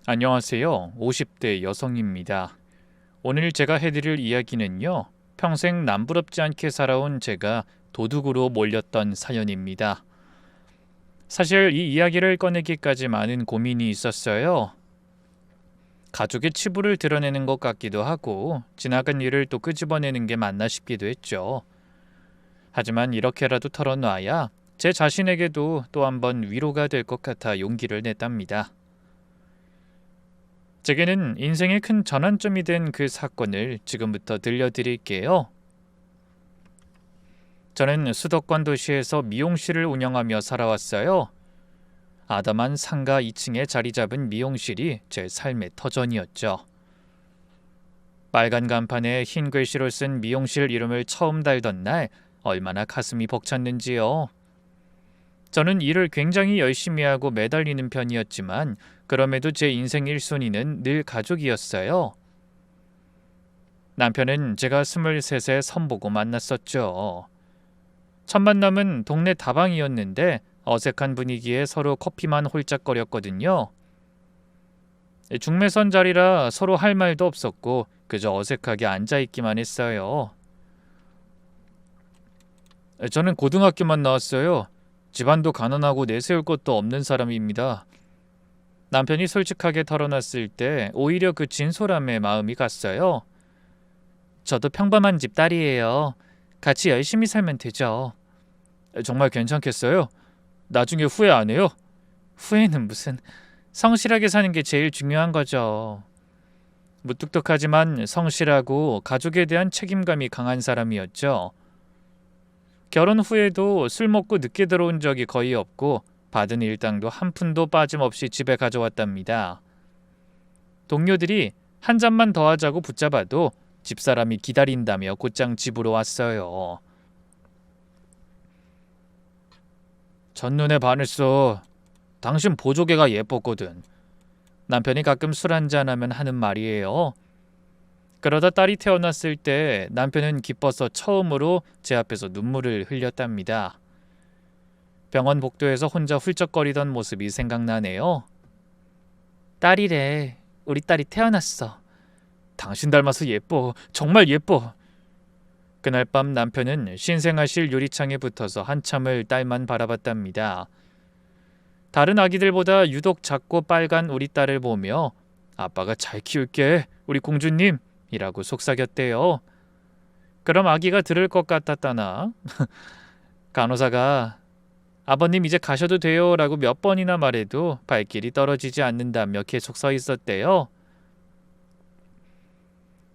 안녕하세요. 50대 여성입니다. 오늘 제가 해드릴 이야기는요. 평생 남부럽지 않게 살아온 제가 도둑으로 몰렸던 사연입니다. 사실 이 이야기를 꺼내기까지 많은 고민이 있었어요. 가족의 치부를 드러내는 것 같기도 하고 지나간 일을 또 끄집어내는 게 맞나 싶기도 했죠. 하지만 이렇게라도 털어놔야 제 자신에게도 또 한 번 위로가 될 것 같아 용기를 냈답니다. 제게는 인생의 큰 전환점이 된 그 사건을 지금부터 들려드릴게요. 저는 수도권 도시에서 미용실을 운영하며 살아왔어요. 아담한 상가 2층에 자리 잡은 미용실이 제 삶의 터전이었죠. 빨간 간판에 흰 글씨로 쓴 미용실 이름을 처음 달던 날 얼마나 가슴이 벅찼는지요. 저는 일을 굉장히 열심히 하고 매달리는 편이었지만 그럼에도 제 인생 1순위는 늘 가족이었어요. 남편은 제가 23세 선보고 만났었죠. 첫 만남은 동네 다방이었는데 어색한 분위기에 서로 커피만 홀짝거렸거든요. 중매선 자리라 서로 할 말도 없었고 그저 어색하게 앉아있기만 했어요. 저는 고등학교만 나왔어요. 집안도 가난하고 내세울 것도 없는 사람입니다. 남편이 솔직하게 털어놨을 때 오히려 그 진솔함에 마음이 갔어요. 저도 평범한 집 딸이에요. 같이 열심히 살면 되죠. 정말 괜찮겠어요? 나중에 후회 안 해요? 후회는 무슨, 성실하게 사는 게 제일 중요한 거죠. 무뚝뚝하지만 성실하고 가족에 대한 책임감이 강한 사람이었죠. 결혼 후에도 술 먹고 늦게 들어온 적이 거의 없고 받은 일당도 한 푼도 빠짐없이 집에 가져왔답니다. 동료들이 한 잔만 더 하자고 붙잡아도 집사람이 기다린다며 곧장 집으로 왔어요. 첫눈에 반했어. 당신 보조개가 예뻤거든. 남편이 가끔 술 한잔하면 하는 말이에요. 그러다 딸이 태어났을 때 남편은 기뻐서 처음으로 제 앞에서 눈물을 흘렸답니다. 병원 복도에서 혼자 훌쩍거리던 모습이 생각나네요. 딸이래. 우리 딸이 태어났어. 당신 닮아서 예뻐. 정말 예뻐. 그날 밤 남편은 신생아실 유리창에 붙어서 한참을 딸만 바라봤답니다. 다른 아기들보다 유독 작고 빨간 우리 딸을 보며 아빠가 잘 키울게, 우리 공주님 이라고 속삭였대요. 그럼 아기가 들을 것 같았다나? 간호사가 아버님 이제 가셔도 돼요 라고 몇 번이나 말해도 발길이 떨어지지 않는다며 계속 서 있었대요.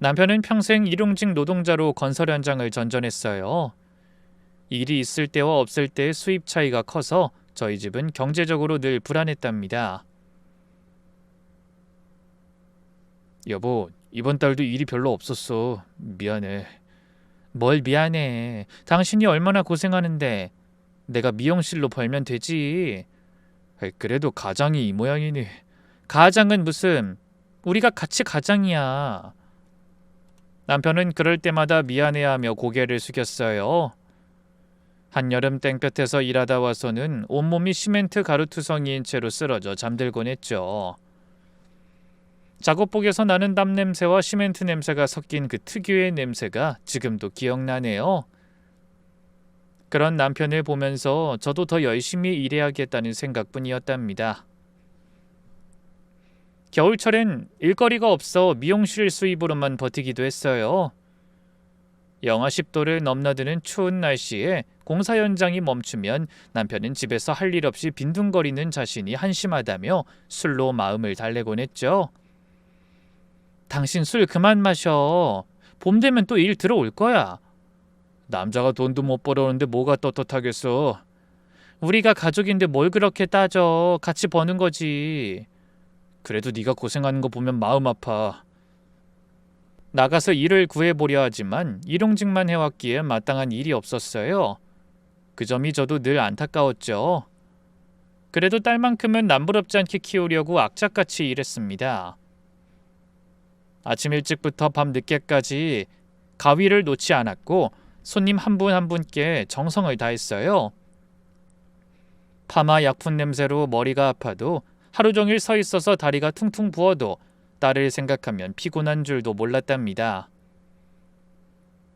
남편은 평생 일용직 노동자로 건설 현장을 전전했어요. 일이 있을 때와 없을 때의 수입 차이가 커서 저희 집은 경제적으로 늘 불안했답니다. 여보, 이번 달도 일이 별로 없었어. 미안해. 뭘 미안해. 당신이 얼마나 고생하는데. 내가 미용실로 벌면 되지. 그래도 가장이 이 모양이니. 가장은 무슨, 우리가 같이 가장이야. 남편은 그럴 때마다 미안해하며 고개를 숙였어요. 한여름 땡볕에서 일하다 와서는 온몸이 시멘트 가루투성이인 채로 쓰러져 잠들곤 했죠. 작업복에서 나는 땀 냄새와 시멘트 냄새가 섞인 그 특유의 냄새가 지금도 기억나네요. 그런 남편을 보면서 저도 더 열심히 일해야겠다는 생각뿐이었답니다. 겨울철엔 일거리가 없어 미용실 수입으로만 버티기도 했어요. 영하 10도를 넘나드는 추운 날씨에 공사 현장이 멈추면 남편은 집에서 할 일 없이 빈둥거리는 자신이 한심하다며 술로 마음을 달래곤 했죠. 당신 술 그만 마셔. 봄 되면 또 일 들어올 거야. 남자가 돈도 못 벌어오는데 뭐가 떳떳하겠어. 우리가 가족인데 뭘 그렇게 따져. 같이 버는 거지. 그래도 네가 고생하는 거 보면 마음 아파. 나가서 일을 구해보려 하지만 일용직만 해왔기에 마땅한 일이 없었어요. 그 점이 저도 늘 안타까웠죠. 그래도 딸만큼은 남부럽지 않게 키우려고 악착같이 일했습니다. 아침 일찍부터 밤 늦게까지 가위를 놓지 않았고 손님 한 분 한 분께 정성을 다했어요. 파마 약품 냄새로 머리가 아파도 하루 종일 서 있어서 다리가 퉁퉁 부어도 딸을 생각하면 피곤한 줄도 몰랐답니다.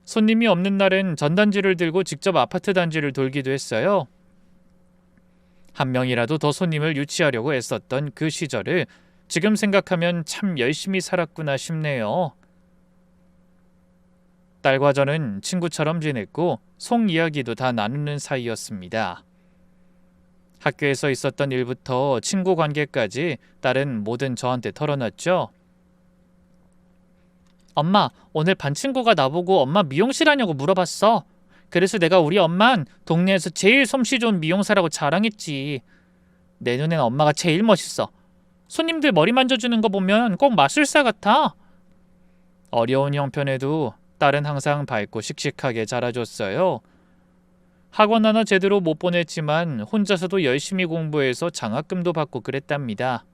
손님이 없는 날엔 전단지를 들고 직접 아파트 단지를 돌기도 했어요. 한 명이라도 더 손님을 유치하려고 애썼던 그 시절을 지금 생각하면 참 열심히 살았구나 싶네요. 딸과 저는 친구처럼 지냈고 속 이야기도 다 나누는 사이였습니다. 학교에서 있었던 일부터 친구 관계까지 딸은 뭐든 저한테 털어놨죠. 엄마, 오늘 반 친구가 나보고 엄마 미용실 하냐고 물어봤어. 그래서 내가 우리 엄만 동네에서 제일 솜씨 좋은 미용사라고 자랑했지. 내 눈엔 엄마가 제일 멋있어. 손님들 머리 만져주는 거 보면 꼭 마술사 같아. 어려운 형편에도 딸은 항상 밝고 씩씩하게 자라줬어요. 학원 하나 제대로 못 보냈지만 혼자서도 열심히 공부해서 장학금도 받고 그랬답니다.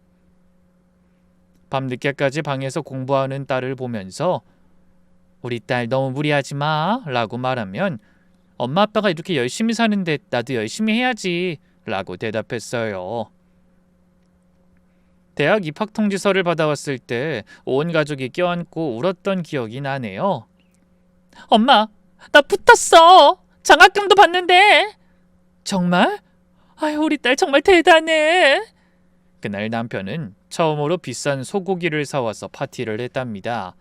밤늦게까지 방에서 공부하는 딸을 보면서 우리 딸 너무 무리하지 마 라고 말하면 엄마 아빠가 이렇게 열심히 사는데 나도 열심히 해야지 라고 대답했어요. 대학 입학 통지서를 받아왔을 때 온 가족이 껴안고 울었던 기억이 나네요. 엄마, 나 붙었어. 장학금도 받는데. 정말? 아유, 우리 딸 정말 대단해. 그날 남편은 처음으로 비싼 소고기를 사와서 파티를 했답니다.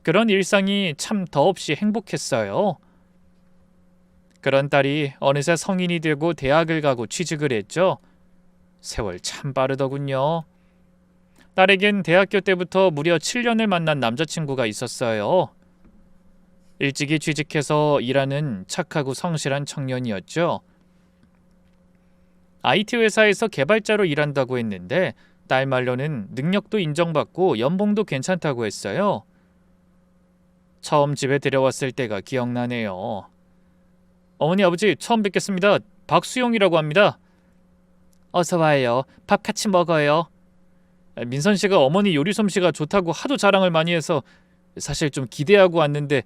그런 일상이 참 더없이 행복했어요. 그런 딸이 어느새 성인이 되고 대학을 가고 취직을 했죠. 세월 참 빠르더군요. 딸에겐 대학교 때부터 무려 7년을 만난 남자친구가 있었어요. 일찍이 취직해서 일하는 착하고 성실한 청년이었죠. IT 회사에서 개발자로 일한다고 했는데 딸 말로는 능력도 인정받고 연봉도 괜찮다고 했어요. 처음 집에 들여왔을 때가 기억나네요. 어머니 아버지 처음 뵙겠습니다. 박수용이라고 합니다. 어서 와요. 밥 같이 먹어요. 민선 씨가 어머니 요리 솜씨가 좋다고 하도 자랑을 많이 해서 사실 좀 기대하고 왔는데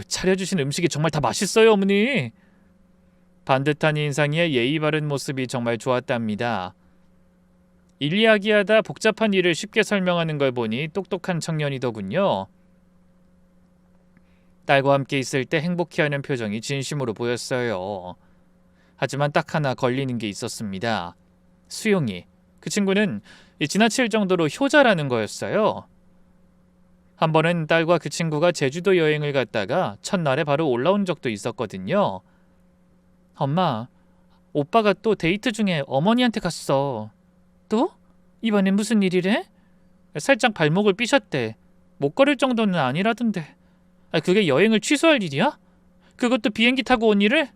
차려주신 음식이 정말 다 맛있어요, 어머니. 반듯한 인상에 예의 바른 모습이 정말 좋았답니다. 일 이야기하다 복잡한 일을 쉽게 설명하는 걸 보니 똑똑한 청년이더군요. 딸과 함께 있을 때 행복해하는 표정이 진심으로 보였어요. 하지만 딱 하나 걸리는 게 있었습니다. 수용이. 그 친구는 지나칠 정도로 효자라는 거였어요. 한 번은 딸과 그 친구가 제주도 여행을 갔다가 첫날에 바로 올라온 적도 있었거든요. 엄마, 오빠가 또 데이트 중에 어머니한테 갔어. 또? 이번엔 무슨 일이래? 살짝 발목을 삐셨대. 못 걸을 정도는 아니라던데. 그게 여행을 취소할 일이야? 그것도 비행기 타고 온 일을?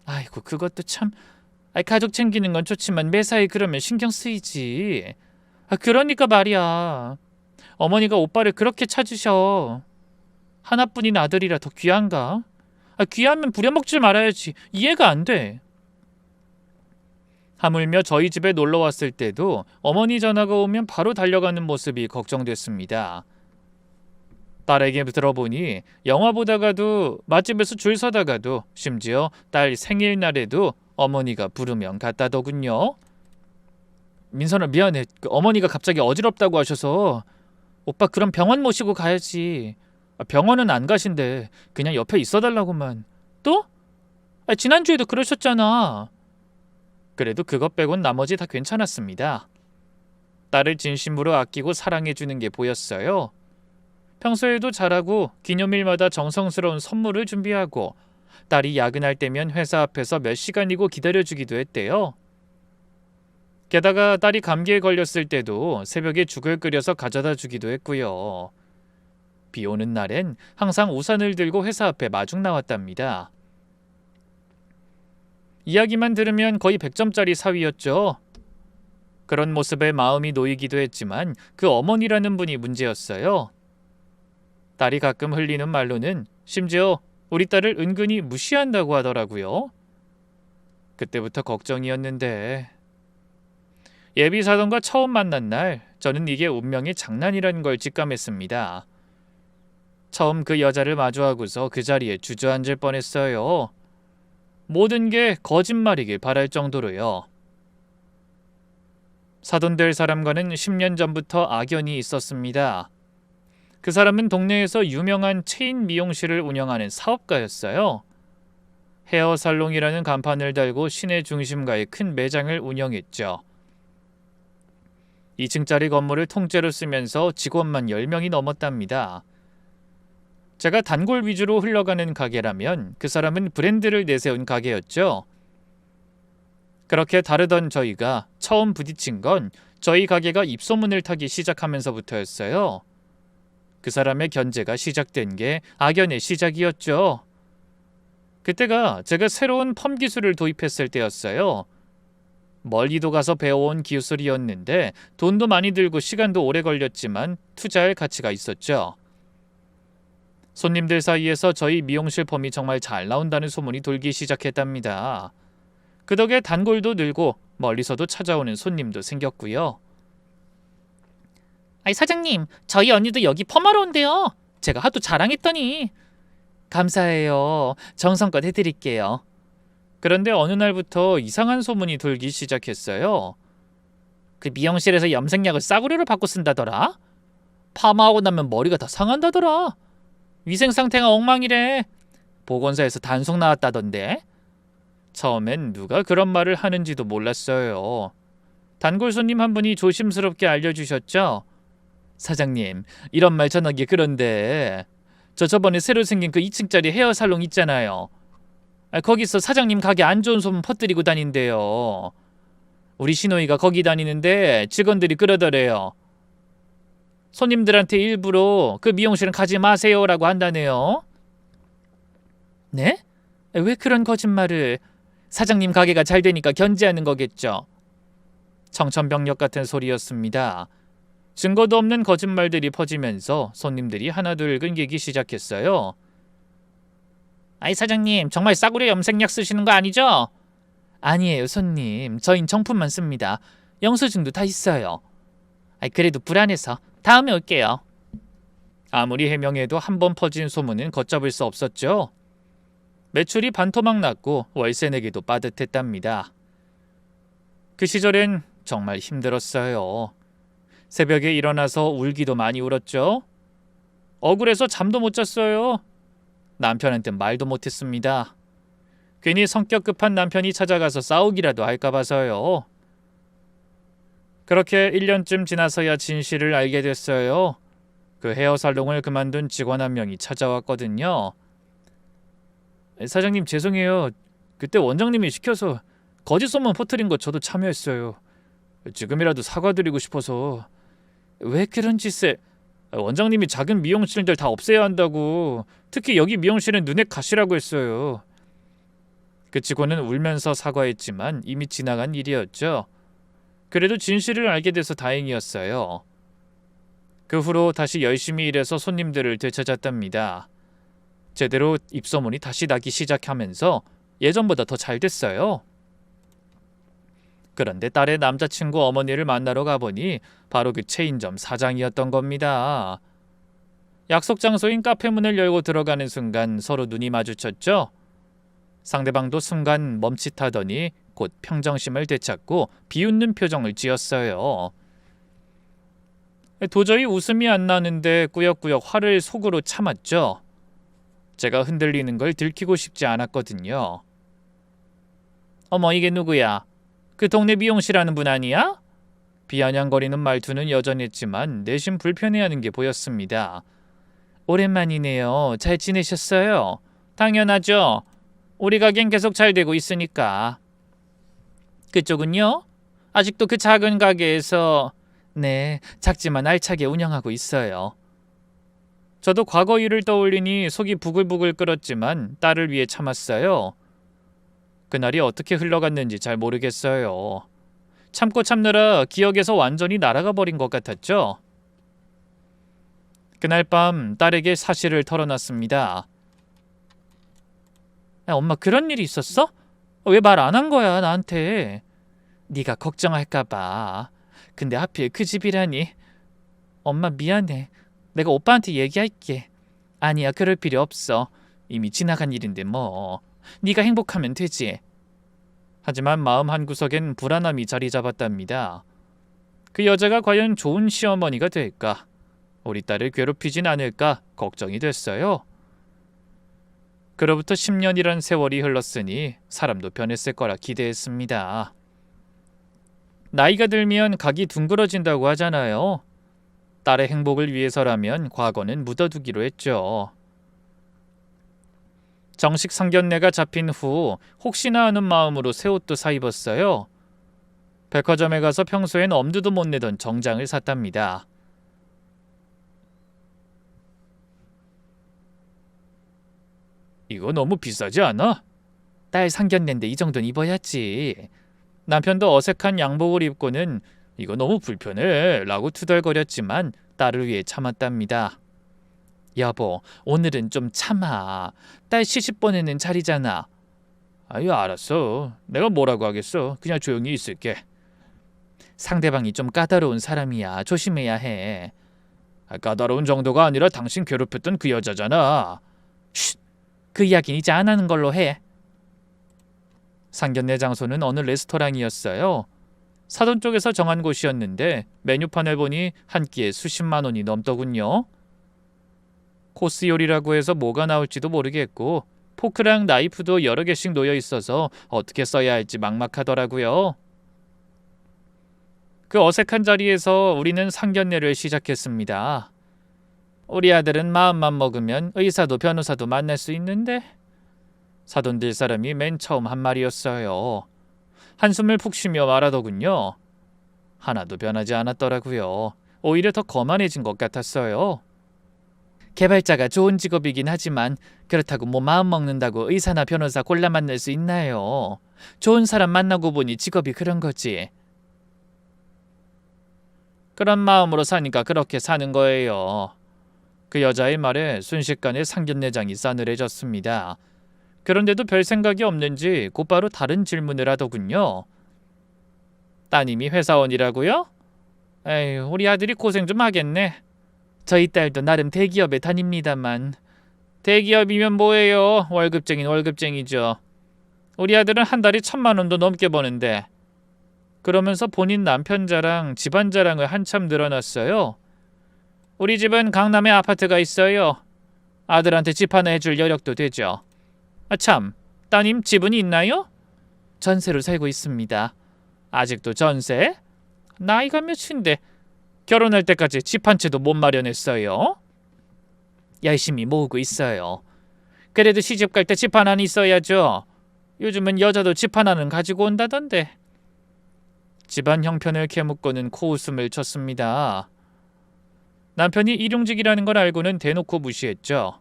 아이고, 그것도 참. 가족 챙기는 건 좋지만 매사에 그러면 신경 쓰이지. 그러니까 말이야. 어머니가 오빠를 그렇게 찾으셔. 하나뿐인 아들이라 더 귀한가? 귀하면 부려먹질 말아야지. 이해가 안 돼. 하물며 저희 집에 놀러 왔을 때도 어머니 전화가 오면 바로 달려가는 모습이 걱정됐습니다. 딸에게 들어보니 영화 보다가도 맛집에서 줄 서다가도 심지어 딸 생일날에도 어머니가 부르면 갔다더군요. 민선아, 미안해. 어머니가 갑자기 어지럽다고 하셔서. 오빠 그럼 병원 모시고 가야지. 병원은 안 가신대. 그냥 옆에 있어달라고만. 또? 지난주에도 그러셨잖아. 그래도 그것 빼곤 나머지 다 괜찮았습니다. 딸을 진심으로 아끼고 사랑해주는 게 보였어요. 평소에도 잘하고 기념일마다 정성스러운 선물을 준비하고 딸이 야근할 때면 회사 앞에서 몇 시간이고 기다려주기도 했대요. 게다가 딸이 감기에 걸렸을 때도 새벽에 죽을 끓여서 가져다 주기도 했고요. 비 오는 날엔 항상 우산을 들고 회사 앞에 마중 나왔답니다. 이야기만 들으면 거의 100점짜리 사위였죠. 그런 모습에 마음이 놓이기도 했지만 그 어머니라는 분이 문제였어요. 딸이 가끔 흘리는 말로는 심지어 우리 딸을 은근히 무시한다고 하더라고요. 그때부터 걱정이었는데 예비사돈과 처음 만난 날 저는 이게 운명의 장난이라는 걸 직감했습니다. 처음 그 여자를 마주하고서 그 자리에 주저앉을 뻔했어요. 모든 게 거짓말이길 바랄 정도로요. 사돈 될 사람과는 10년 전부터 악연이 있었습니다. 그 사람은 동네에서 유명한 체인 미용실을 운영하는 사업가였어요. 헤어살롱이라는 간판을 달고 시내 중심가에 큰 매장을 운영했죠. 2층짜리 건물을 통째로 쓰면서 직원만 10명이 넘었답니다. 제가 단골 위주로 흘러가는 가게라면 그 사람은 브랜드를 내세운 가게였죠. 그렇게 다르던 저희가 처음 부딪힌 건 저희 가게가 입소문을 타기 시작하면서부터였어요. 그 사람의 견제가 시작된 게 악연의 시작이었죠. 그때가 제가 새로운 펌 기술을 도입했을 때였어요. 멀리도 가서 배워온 기술이었는데 돈도 많이 들고 시간도 오래 걸렸지만 투자할 가치가 있었죠. 손님들 사이에서 저희 미용실 펌이 정말 잘 나온다는 소문이 돌기 시작했답니다. 그 덕에 단골도 늘고 멀리서도 찾아오는 손님도 생겼고요. 아이 사장님, 저희 언니도 여기 펌하러 온대요. 제가 하도 자랑했더니. 감사해요. 정성껏 해드릴게요. 그런데 어느 날부터 이상한 소문이 돌기 시작했어요. 그 미용실에서 염색약을 싸구려로 바꿔 쓴다더라. 파마하고 나면 머리가 다 상한다더라. 위생 상태가 엉망이래. 보건소에서 단속 나왔다던데. 처음엔 누가 그런 말을 하는지도 몰랐어요. 단골 손님 한 분이 조심스럽게 알려주셨죠. 사장님, 이런 말 전하기 그런데 저번에 새로 생긴 그 2층짜리 헤어살롱 있잖아요. 거기서 사장님 가게 안 좋은 소문 퍼뜨리고 다닌대요. 우리 시노이가 거기 다니는데 직원들이 그러더래요. 손님들한테 일부러 그 미용실은 가지 마세요라고 한다네요. 네? 왜 그런 거짓말을? 사장님 가게가 잘 되니까 견제하는 거겠죠. 청천벽력 같은 소리였습니다. 증거도 없는 거짓말들이 퍼지면서 손님들이 하나둘 끊기기 시작했어요. 아이 사장님, 정말 싸구려 염색약 쓰시는 거 아니죠? 아니에요 손님, 저흰 정품만 씁니다. 영수증도 다 있어요. 그래도 불안해서 다음에 올게요. 아무리 해명해도 한 번 퍼진 소문은 걷잡을 수 없었죠. 매출이 반토막 났고 월세 내기도 빠듯했답니다. 그 시절엔 정말 힘들었어요. 새벽에 일어나서 울기도 많이 울었죠. 억울해서 잠도 못 잤어요. 남편한테 말도 못했습니다. 괜히 성격 급한 남편이 찾아가서 싸우기라도 할까 봐서요. 그렇게 1년쯤 지나서야 진실을 알게 됐어요. 그 헤어살롱을 그만둔 직원 한 명이 찾아왔거든요. 사장님 죄송해요. 그때 원장님이 시켜서 거짓 소문 퍼뜨린 거 저도 참여했어요. 지금이라도 사과드리고 싶어서. 왜 그런 짓을? 원장님이 작은 미용실들 다 없애야 한다고. 특히 여기 미용실은 눈에 가시라고 했어요. 그 직원은 울면서 사과했지만 이미 지나간 일이었죠. 그래도 진실을 알게 돼서 다행이었어요. 그 후로 다시 열심히 일해서 손님들을 되찾았답니다. 제대로 입소문이 다시 나기 시작하면서 예전보다 더 잘 됐어요. 그런데 딸의 남자친구 어머니를 만나러 가보니 바로 그 체인점 사장이었던 겁니다. 약속 장소인 카페 문을 열고 들어가는 순간 서로 눈이 마주쳤죠. 상대방도 순간 멈칫하더니 곧 평정심을 되찾고 비웃는 표정을 지었어요. 도저히 웃음이 안 나는데 꾸역꾸역 화를 속으로 참았죠. 제가 흔들리는 걸 들키고 싶지 않았거든요. 어머, 이게 누구야? 그 동네 미용실 하는 분 아니야? 비아냥거리는 말투는 여전했지만 내심 불편해하는 게 보였습니다. 오랜만이네요. 잘 지내셨어요? 당연하죠. 우리 가게는 계속 잘 되고 있으니까. 그쪽은요? 아직도 그 작은 가게에서. 네, 작지만 알차게 운영하고 있어요. 저도 과거 일을 떠올리니 속이 부글부글 끓었지만 딸을 위해 참았어요. 그날이 어떻게 흘러갔는지 잘 모르겠어요. 참고 참느라 기억에서 완전히 날아가 버린 것 같았죠. 그날 밤 딸에게 사실을 털어놨습니다. 엄마 그런 일이 있었어? 왜 말 안 한 거야 나한테? 네가 걱정할까 봐. 근데 하필 그 집이라니. 엄마 미안해. 내가 오빠한테 얘기할게. 아니야, 그럴 필요 없어. 이미 지나간 일인데 뭐. 네가 행복하면 되지. 하지만 마음 한구석엔 불안함이 자리 잡았답니다. 그 여자가 과연 좋은 시어머니가 될까? 우리 딸을 괴롭히진 않을까 걱정이 됐어요. 그로부터 10년이란 세월이 흘렀으니 사람도 변했을 거라 기대했습니다. 나이가 들면 각이 둥그러진다고 하잖아요. 딸의 행복을 위해서라면 과거는 묻어두기로 했죠. 정식 상견례가 잡힌 후 혹시나 하는 마음으로 새 옷도 사입었어요. 백화점에 가서 평소엔 엄두도 못 내던 정장을 샀답니다. 이거 너무 비싸지 않아? 딸 상견례인데 이 정도는 입어야지. 남편도 어색한 양복을 입고는 이거 너무 불편해 라고 투덜거렸지만 딸을 위해 참았답니다. 여보, 오늘은 좀 참아. 딸 시집 보내는 자리잖아. 아유, 알았어. 내가 뭐라고 하겠어. 그냥 조용히 있을게. 상대방이 좀 까다로운 사람이야. 조심해야 해. 까다로운 정도가 아니라 당신 괴롭혔던 그 여자잖아. 쉿! 그 이야기는 이제 안 하는 걸로 해. 상견례 장소는 어느 레스토랑이었어요. 사돈 쪽에서 정한 곳이었는데 메뉴판을 보니 한 끼에 수십만 원이 넘더군요. 코스 요리라고 해서 뭐가 나올지도 모르겠고 포크랑 나이프도 여러 개씩 놓여 있어서 어떻게 써야 할지 막막하더라고요. 그 어색한 자리에서 우리는 상견례를 시작했습니다. 우리 아들은 마음만 먹으면 의사도 변호사도 만날 수 있는데 사돈 될 사람이 맨 처음 한 말이었어요. 한숨을 푹 쉬며 말하더군요. 하나도 변하지 않았더라고요. 오히려 더 거만해진 것 같았어요. 개발자가 좋은 직업이긴 하지만 그렇다고 뭐 마음 먹는다고 의사나 변호사 골라 만날 수 있나요? 좋은 사람 만나고 보니 직업이 그런 거지. 그런 마음으로 사니까 그렇게 사는 거예요. 그 여자의 말에 순식간에 상견례장이 싸늘해졌습니다. 그런데도 별 생각이 없는지 곧바로 다른 질문을 하더군요. 따님이 회사원이라고요? 에휴, 우리 아들이 고생 좀 하겠네. 저희 딸도 나름 대기업에 다닙니다만. 대기업이면 뭐예요? 월급쟁이는 월급쟁이죠. 우리 아들은 한 달에 1,000만 원도 넘게 버는데. 그러면서 본인 남편 자랑, 집안 자랑을 한참 늘어놨어요. 우리 집은 강남에 아파트가 있어요. 아들한테 집 하나 해줄 여력도 되죠. 참, 따님 집은 있나요? 전세로 살고 있습니다. 아직도 전세? 나이가 몇인데 결혼할 때까지 집 한 채도 못 마련했어요. 열심히 모으고 있어요. 그래도 시집 갈 때 집 하나는 있어야죠. 요즘은 여자도 집 하나는 가지고 온다던데. 집안 형편을 캐묻고는 코웃음을 쳤습니다. 남편이 일용직이라는 걸 알고는 대놓고 무시했죠.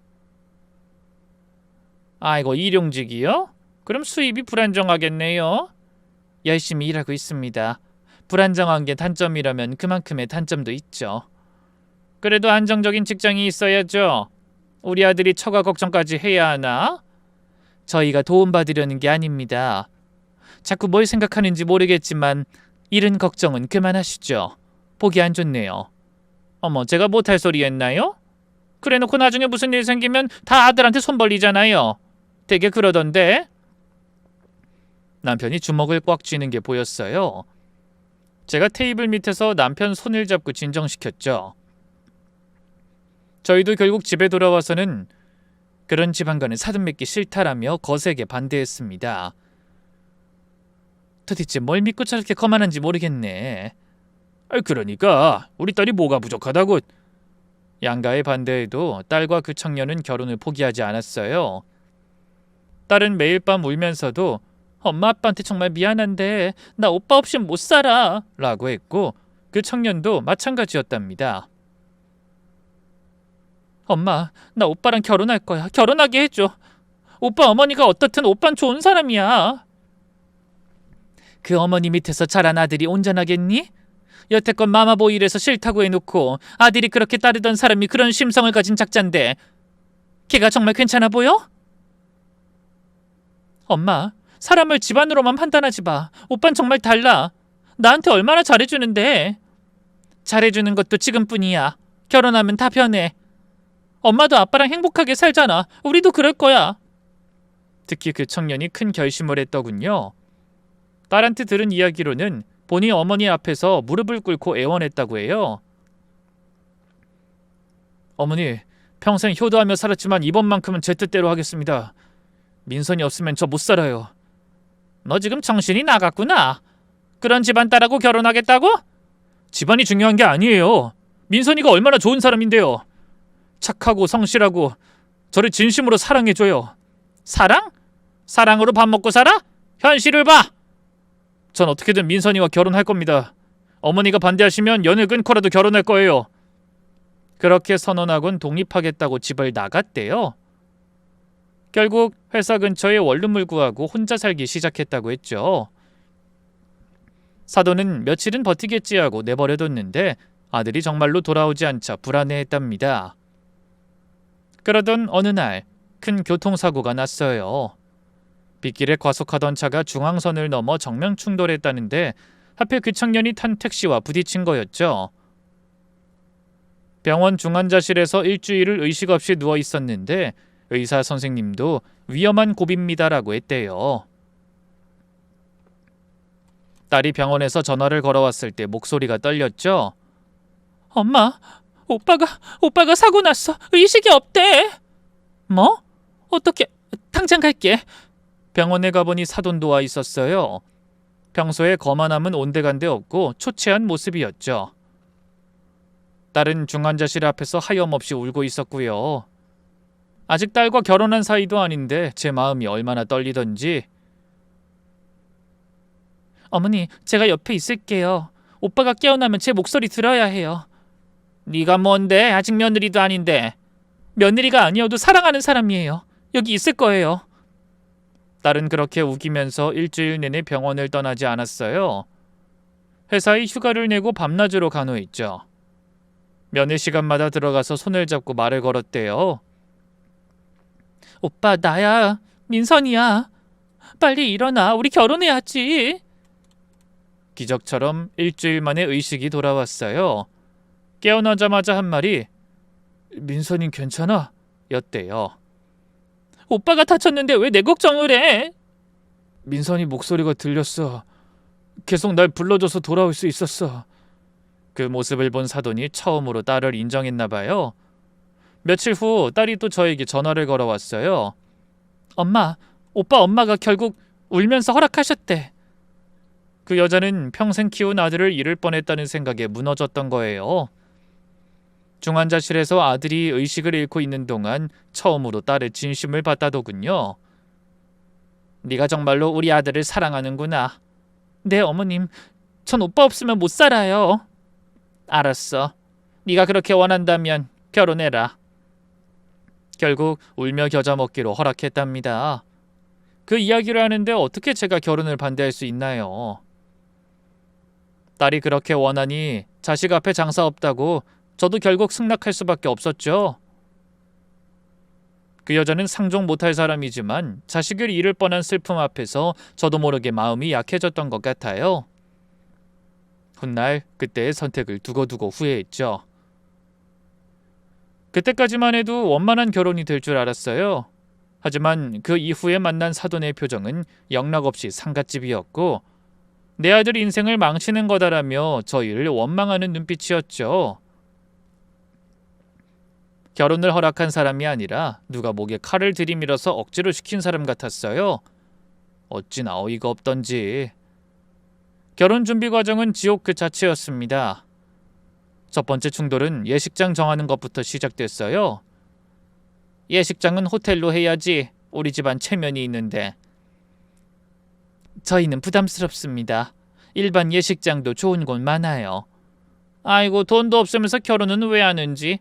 아이고, 일용직이요? 그럼 수입이 불안정하겠네요. 열심히 일하고 있습니다. 불안정한 게 단점이라면 그만큼의 단점도 있죠. 그래도 안정적인 직장이 있어야죠. 우리 아들이 처가 걱정까지 해야 하나? 저희가 도움받으려는 게 아닙니다. 자꾸 뭘 생각하는지 모르겠지만 일은 걱정은 그만하시죠. 보기 안 좋네요. 어머, 제가 못할 소리 했나요? 그래놓고 나중에 무슨 일 생기면 다 아들한테 손 벌리잖아요. 되게 그러던데. 남편이 주먹을 꽉 쥐는 게 보였어요. 제가 테이블 밑에서 남편 손을 잡고 진정시켰죠. 저희도 결국 집에 돌아와서는 그런 집안과는 사돈 맺기 싫다라며 거세게 반대했습니다. 도대체 뭘 믿고 저렇게 거만한지 모르겠네. 그러니까 우리 딸이 뭐가 부족하다고. 양가의 반대에도 딸과 그 청년은 결혼을 포기하지 않았어요. 딸은 매일 밤 울면서도 엄마 아빠한테 정말 미안한데 나 오빠 없이 못 살아 라고 했고 그 청년도 마찬가지였답니다. 엄마, 나 오빠랑 결혼할 거야. 결혼하게 해줘. 오빠 어머니가 어떻든 오빠는 좋은 사람이야. 그 어머니 밑에서 자란 아들이 온전하겠니? 여태껏 마마보이 이래서 싫다고 해놓고 아들이 그렇게 따르던 사람이 그런 심성을 가진 작자인데 걔가 정말 괜찮아 보여? 엄마, 사람을 집안으로만 판단하지 마. 오빤 정말 달라. 나한테 얼마나 잘해주는데. 잘해주는 것도 지금뿐이야. 결혼하면 다 변해. 엄마도 아빠랑 행복하게 살잖아. 우리도 그럴 거야. 특히 그 청년이 큰 결심을 했더군요. 딸한테 들은 이야기로는 보니 어머니 앞에서 무릎을 꿇고 애원했다고 해요. 어머니, 평생 효도하며 살았지만 이번만큼은 제 뜻대로 하겠습니다. 민선이 없으면 저 못 살아요. 너 지금 정신이 나갔구나. 그런 집안 딸하고 결혼하겠다고? 집안이 중요한 게 아니에요. 민선이가 얼마나 좋은 사람인데요. 착하고 성실하고 저를 진심으로 사랑해줘요. 사랑? 사랑으로 밥 먹고 살아? 현실을 봐. 전 어떻게든 민선이와 결혼할 겁니다. 어머니가 반대하시면 연을 끊고라도 결혼할 거예요. 그렇게 선언하곤 독립하겠다고 집을 나갔대요. 결국 회사 근처에 원룸을 구하고 혼자 살기 시작했다고 했죠. 사돈은 며칠은 버티겠지 하고 내버려뒀는데 아들이 정말로 돌아오지 않자 불안해했답니다. 그러던 어느 날 큰 교통사고가 났어요. 빗길에 과속하던 차가 중앙선을 넘어 정면 충돌했다는데 하필 그 청년이 탄 택시와 부딪힌 거였죠. 병원 중환자실에서 일주일을 의식 없이 누워 있었는데 의사 선생님도 위험한 고비입니다라고 했대요. 딸이 병원에서 전화를 걸어왔을 때 목소리가 떨렸죠. 엄마, 오빠가 사고 났어. 의식이 없대. 뭐? 어떻게? 당장 갈게. 병원에 가보니 사돈도 와 있었어요. 평소에 거만함은 온데간데 없고 초췌한 모습이었죠. 딸은 중환자실 앞에서 하염없이 울고 있었고요. 아직 딸과 결혼한 사이도 아닌데 제 마음이 얼마나 떨리던지. 어머니, 제가 옆에 있을게요. 오빠가 깨어나면 제 목소리 들어야 해요. 네가 뭔데? 아직 며느리도 아닌데. 며느리가 아니어도 사랑하는 사람이에요. 여기 있을 거예요. 딸은 그렇게 우기면서 일주일 내내 병원을 떠나지 않았어요. 회사에 휴가를 내고 밤낮으로 간호했죠. 면회 시간마다 들어가서 손을 잡고 말을 걸었대요. 오빠, 나야. 민선이야. 빨리 일어나. 우리 결혼해야지. 기적처럼 일주일 만에 의식이 돌아왔어요. 깨어나자마자 한 말이 민선이 괜찮아? 였대요. 오빠가 다쳤는데 왜 내 걱정을 해? 민선이 목소리가 들렸어. 계속 날 불러줘서 돌아올 수 있었어. 그 모습을 본 사돈이 처음으로 딸을 인정했나 봐요. 며칠 후 딸이 또 저에게 전화를 걸어왔어요. 엄마가 결국 울면서 허락하셨대. 그 여자는 평생 키운 아들을 잃을 뻔했다는 생각에 무너졌던 거예요. 중환자실에서 아들이 의식을 잃고 있는 동안 처음으로 딸의 진심을 받다더군요. 네가 정말로 우리 아들을 사랑하는구나. 네, 어머님. 전 오빠 없으면 못 살아요. 알았어. 네가 그렇게 원한다면 결혼해라. 결국 울며 겨자 먹기로 허락했답니다. 그 이야기를 하는데 어떻게 제가 결혼을 반대할 수 있나요? 딸이 그렇게 원하니 자식 앞에 장사 없다고 저도 결국 승낙할 수밖에 없었죠. 그 여자는 상종 못할 사람이지만 자식을 잃을 뻔한 슬픔 앞에서 저도 모르게 마음이 약해졌던 것 같아요. 훗날 그때의 선택을 두고두고 후회했죠. 그때까지만 해도 원만한 결혼이 될 줄 알았어요. 하지만 그 이후에 만난 사돈의 표정은 영락없이 상갓집이었고 내 아들 인생을 망치는 거다라며 저희를 원망하는 눈빛이었죠. 결혼을 허락한 사람이 아니라 누가 목에 칼을 들이밀어서 억지로 시킨 사람 같았어요. 어찌나 어이가 없던지. 결혼 준비 과정은 지옥 그 자체였습니다. 첫 번째 충돌은 예식장 정하는 것부터 시작됐어요. 예식장은 호텔로 해야지. 우리 집안 체면이 있는데. 저희는 부담스럽습니다. 일반 예식장도 좋은 곳 많아요. 아이고, 돈도 없으면서 결혼은 왜 하는지.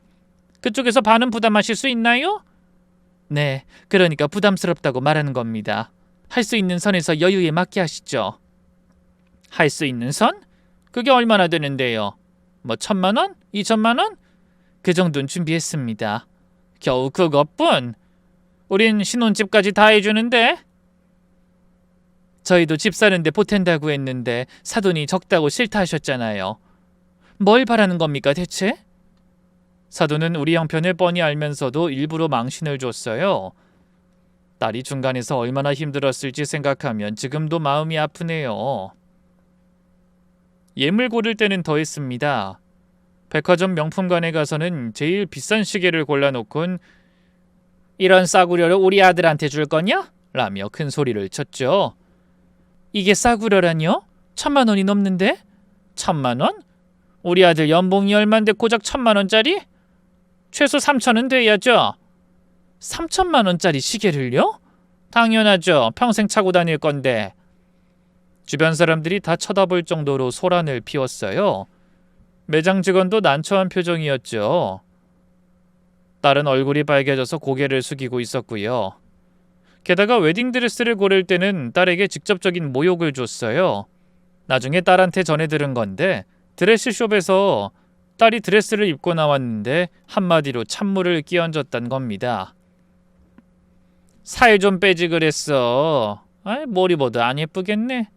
그쪽에서 반은 부담하실 수 있나요? 네, 그러니까 부담스럽다고 말하는 겁니다. 할 수 있는 선에서 여유에 맞게 하시죠. 할 수 있는 선? 그게 얼마나 되는데요? 뭐 1,000만 원? 2,000만 원? 그 정도는 준비했습니다. 겨우 그것뿐? 우린 신혼집까지 다 해주는데? 저희도 집 사는데 보탠다고 했는데 사돈이 적다고 싫다 하셨잖아요. 뭘 바라는 겁니까 대체? 사돈은 우리 형편을 뻔히 알면서도 일부러 망신을 줬어요. 딸이 중간에서 얼마나 힘들었을지 생각하면 지금도 마음이 아프네요. 예물 고를 때는 더했습니다. 백화점 명품관에 가서는 제일 비싼 시계를 골라놓곤 이런 싸구려를 우리 아들한테 줄 거냐? 라며 큰 소리를 쳤죠. 이게 싸구려라뇨? 1,000만 원이 넘는데? 1,000만 원? 우리 아들 연봉이 얼만데 고작 1,000만 원짜리? 최소 3,000은 돼야죠. 3,000만 원짜리 시계를요? 당연하죠. 평생 차고 다닐 건데. 주변 사람들이 다 쳐다볼 정도로 소란을 피웠어요. 매장 직원도 난처한 표정이었죠. 딸은 얼굴이 빨개져서 고개를 숙이고 있었고요. 게다가 웨딩드레스를 고를 때는 딸에게 직접적인 모욕을 줬어요. 나중에 딸한테 전해 들은 건데 드레스숍에서 딸이 드레스를 입고 나왔는데 한마디로 찬물을 끼얹었단 겁니다. 살 좀 빼지 그랬어. 뭘 입어도 안 예쁘겠네.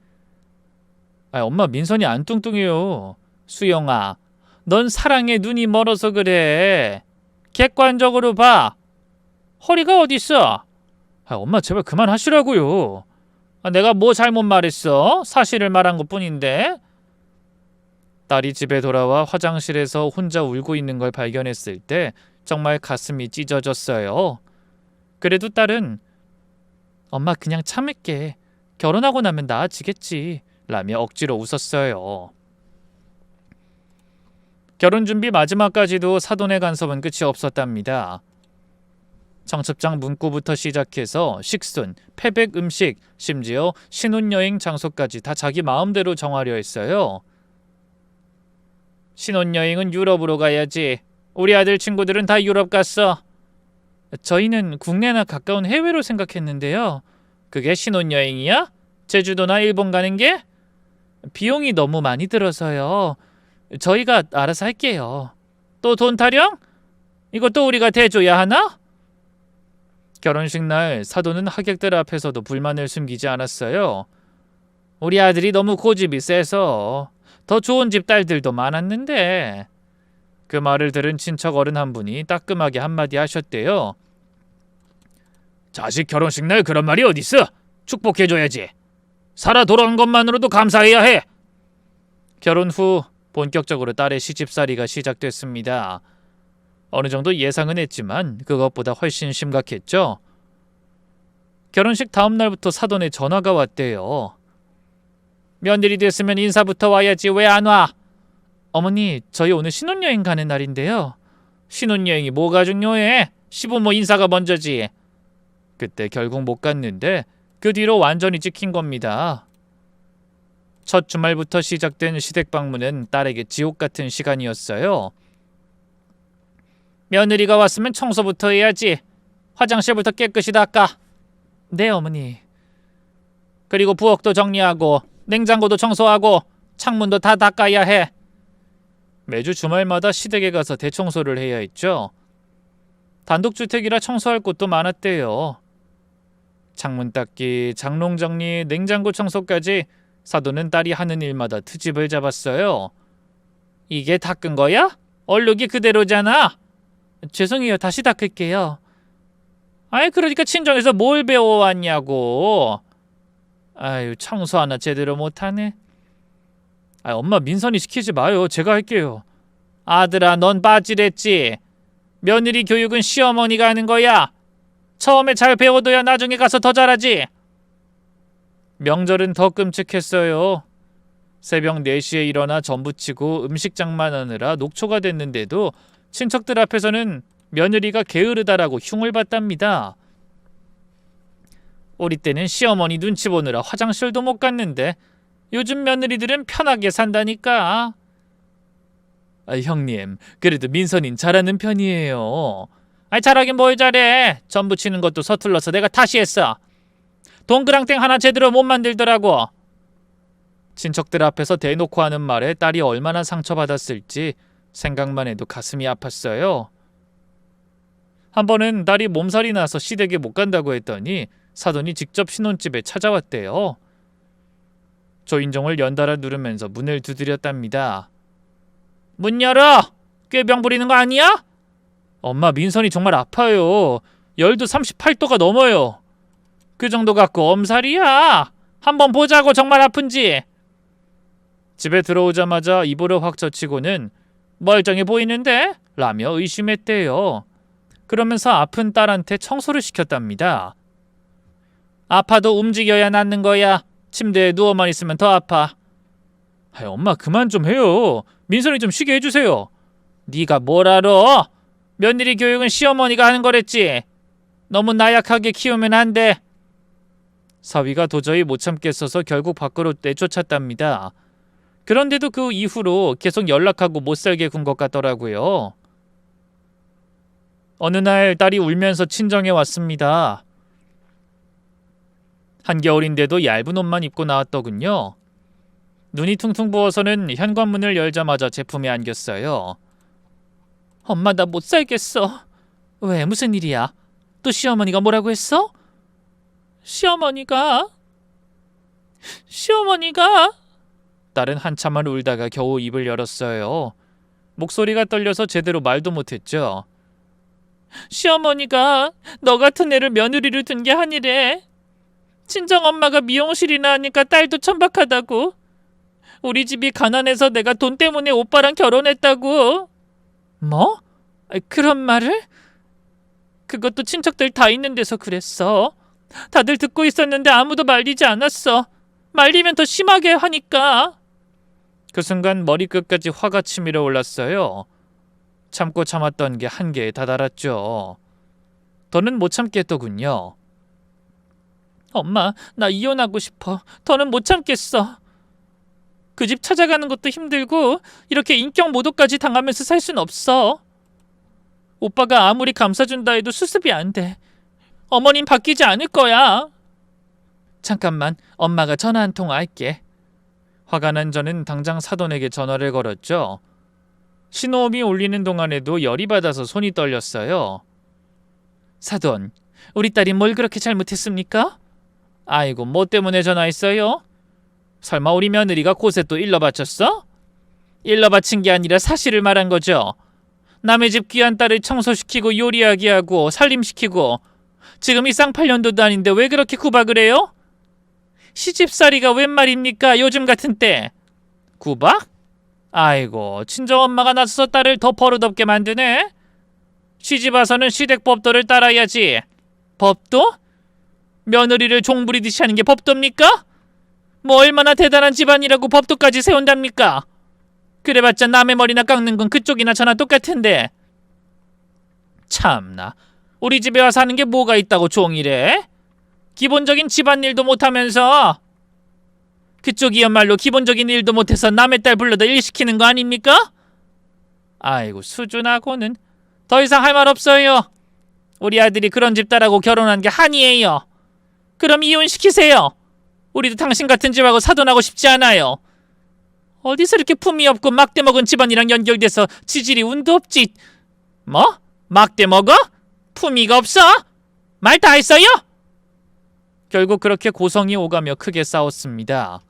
엄마 민선이 안 뚱뚱해요. 수영아, 넌 사랑에 눈이 멀어서 그래. 객관적으로 봐. 허리가 어딨어? 엄마 제발 그만하시라고요. 내가 뭐 잘못 말했어? 사실을 말한 것뿐인데. 딸이 집에 돌아와 화장실에서 혼자 울고 있는 걸 발견했을 때 정말 가슴이 찢어졌어요. 그래도 딸은 엄마 그냥 참을게. 결혼하고 나면 나아지겠지. 라며 억지로 웃었어요. 결혼 준비 마지막까지도 사돈의 간섭은 끝이 없었답니다. 청첩장 문구부터 시작해서 식순, 패백 음식, 심지어 신혼여행 장소까지 다 자기 마음대로 정하려 했어요. 신혼여행은 유럽으로 가야지. 우리 아들 친구들은 다 유럽 갔어. 저희는 국내나 가까운 해외로 생각했는데요. 그게 신혼여행이야? 제주도나 일본 가는 게? 비용이 너무 많이 들어서요. 저희가 알아서 할게요. 또 돈 타령? 이것도 우리가 대줘야 하나? 결혼식 날 사돈은 하객들 앞에서도 불만을 숨기지 않았어요. 우리 아들이 너무 고집이 세서 더 좋은 집 딸들도 많았는데. 그 말을 들은 친척 어른 한 분이 따끔하게 한마디 하셨대요. 자식 결혼식 날 그런 말이 어딨어? 축복해줘야지. 살아 돌아온 것만으로도 감사해야 해. 결혼 후 본격적으로 딸의 시집살이가 시작됐습니다. 어느 정도 예상은 했지만 그것보다 훨씬 심각했죠. 결혼식 다음 날부터 사돈의 전화가 왔대요. 며느리 됐으면 인사부터 와야지 왜 안 와? 어머니, 저희 오늘 신혼여행 가는 날인데요. 신혼여행이 뭐가 중요해? 시부모 인사가 먼저지. 그때 결국 못 갔는데 그 뒤로 완전히 찍힌 겁니다. 첫 주말부터 시작된 시댁 방문은 딸에게 지옥 같은 시간이었어요. 며느리가 왔으면 청소부터 해야지. 화장실부터 깨끗이 닦아. 네, 어머니. 그리고 부엌도 정리하고 냉장고도 청소하고 창문도 다 닦아야 해. 매주 주말마다 시댁에 가서 대청소를 해야 했죠. 단독주택이라 청소할 곳도 많았대요. 창문 닦기, 장롱 정리, 냉장고 청소까지 사돈은 딸이 하는 일마다 트집을 잡았어요. 이게 닦은 거야? 얼룩이 그대로잖아. 죄송해요. 다시 닦을게요. 그러니까 친정에서 뭘 배워왔냐고. 청소 하나 제대로 못하네. 엄마 민선이 시키지 마요. 제가 할게요. 아들아, 넌 빠지랬지. 며느리 교육은 시어머니가 하는 거야. 처음에 잘 배워둬야 나중에 가서 더 잘하지. 명절은 더 끔찍했어요. 새벽 4시에 일어나 전부치고 음식 장만하느라 녹초가 됐는데도 친척들 앞에서는 며느리가 게으르다라고 흉을 봤답니다. 우리 때는 시어머니 눈치 보느라 화장실도 못 갔는데 요즘 며느리들은 편하게 산다니까. 형님, 그래도 민선인 잘하는 편이에요. 잘하긴 뭘 잘해. 전 부치는 것도 서툴러서 내가 다시 했어. 동그랑땡 하나 제대로 못 만들더라고. 친척들 앞에서 대놓고 하는 말에 딸이 얼마나 상처받았을지 생각만 해도 가슴이 아팠어요. 한 번은 딸이 몸살이 나서 시댁에 못 간다고 했더니 사돈이 직접 신혼집에 찾아왔대요. 조인종을 연달아 누르면서 문을 두드렸답니다. 문 열어! 꾀병 부리는 거 아니야? 엄마, 민선이 정말 아파요. 열도 38도가 넘어요. 그 정도 갖고 엄살이야. 한번 보자고 정말 아픈지. 집에 들어오자마자 이불을 확 젖히고는 멀쩡해 보이는데? 라며 의심했대요. 그러면서 아픈 딸한테 청소를 시켰답니다. 아파도 움직여야 낫는 거야. 침대에 누워만 있으면 더 아파. 엄마 그만 좀 해요. 민선이 좀 쉬게 해주세요. 네가 뭘 알아? 며느리 교육은 시어머니가 하는 거랬지. 너무 나약하게 키우면 안 돼. 사위가 도저히 못 참겠어서 결국 밖으로 내쫓았답니다. 그런데도 그 이후로 계속 연락하고 못 살게 군 것 같더라고요. 어느 날 딸이 울면서 친정에 왔습니다. 한겨울인데도 얇은 옷만 입고 나왔더군요. 눈이 퉁퉁 부어서는 현관문을 열자마자 제품에 안겼어요. 엄마 나 못 살겠어. 왜 무슨 일이야? 또 시어머니가 뭐라고 했어? 시어머니가 딸은 한참을 울다가 겨우 입을 열었어요. 목소리가 떨려서 제대로 말도 못했죠. 시어머니가 너 같은 애를 며느리로 둔 게 아니래. 친정엄마가 미용실이나 하니까 딸도 천박하다고. 우리 집이 가난해서 내가 돈 때문에 오빠랑 결혼했다고. 뭐? 그런 말을? 그것도 친척들 다 있는 데서 그랬어. 다들 듣고 있었는데 아무도 말리지 않았어. 말리면 더 심하게 하니까. 그 순간 머리끝까지 화가 치밀어 올랐어요. 참고 참았던 게 한계에 다다랐죠. 더는 못 참겠더군요. 엄마, 나 이혼하고 싶어. 더는 못 참겠어. 그 집 찾아가는 것도 힘들고 이렇게 인격 모독까지 당하면서 살 순 없어. 오빠가 아무리 감싸준다 해도 수습이 안 돼. 어머님 바뀌지 않을 거야. 잠깐만, 엄마가 전화 한 통 할게. 화가 난 저는 당장 사돈에게 전화를 걸었죠. 신호음이 울리는 동안에도 열이 받아서 손이 떨렸어요. 사돈, 우리 딸이 뭘 그렇게 잘못했습니까? 아이고, 뭐 때문에 전화했어요? 설마 우리 며느리가 곳에 또 일러 바쳤어? 일러 바친 게 아니라 사실을 말한 거죠. 남의 집 귀한 딸을 청소시키고 요리하게 하고 살림시키고 지금 이 쌍팔년도도 아닌데 왜 그렇게 구박을 해요? 시집살이가 웬 말입니까? 요즘 같은 때. 구박? 아이고, 친정엄마가 나서서 딸을 더 버릇없게 만드네. 시집 와서는 시댁 법도를 따라야지. 법도? 며느리를 종부리듯이 하는 게 법도입니까? 뭐 얼마나 대단한 집안이라고 법도까지 세운답니까? 그래봤자 남의 머리나 깎는 건 그쪽이나 저나 똑같은데. 참나, 우리 집에 와서 하는 게 뭐가 있다고 종이래? 기본적인 집안일도 못하면서. 그쪽이야말로 기본적인 일도 못해서 남의 딸 불러다 일 시키는 거 아닙니까? 아이고, 수준하고는. 더 이상 할 말 없어요. 우리 아들이 그런 집 딸하고 결혼한 게 한이에요. 그럼 이혼시키세요. 우리도 당신 같은 집하고 사돈하고 싶지 않아요. 어디서 이렇게 품위 없고 막대 먹은 집안이랑 연결돼서 지질이 운도 없지. 뭐? 막대 먹어? 품위가 없어? 말 다 했어요? 결국 그렇게 고성이 오가며 크게 싸웠습니다.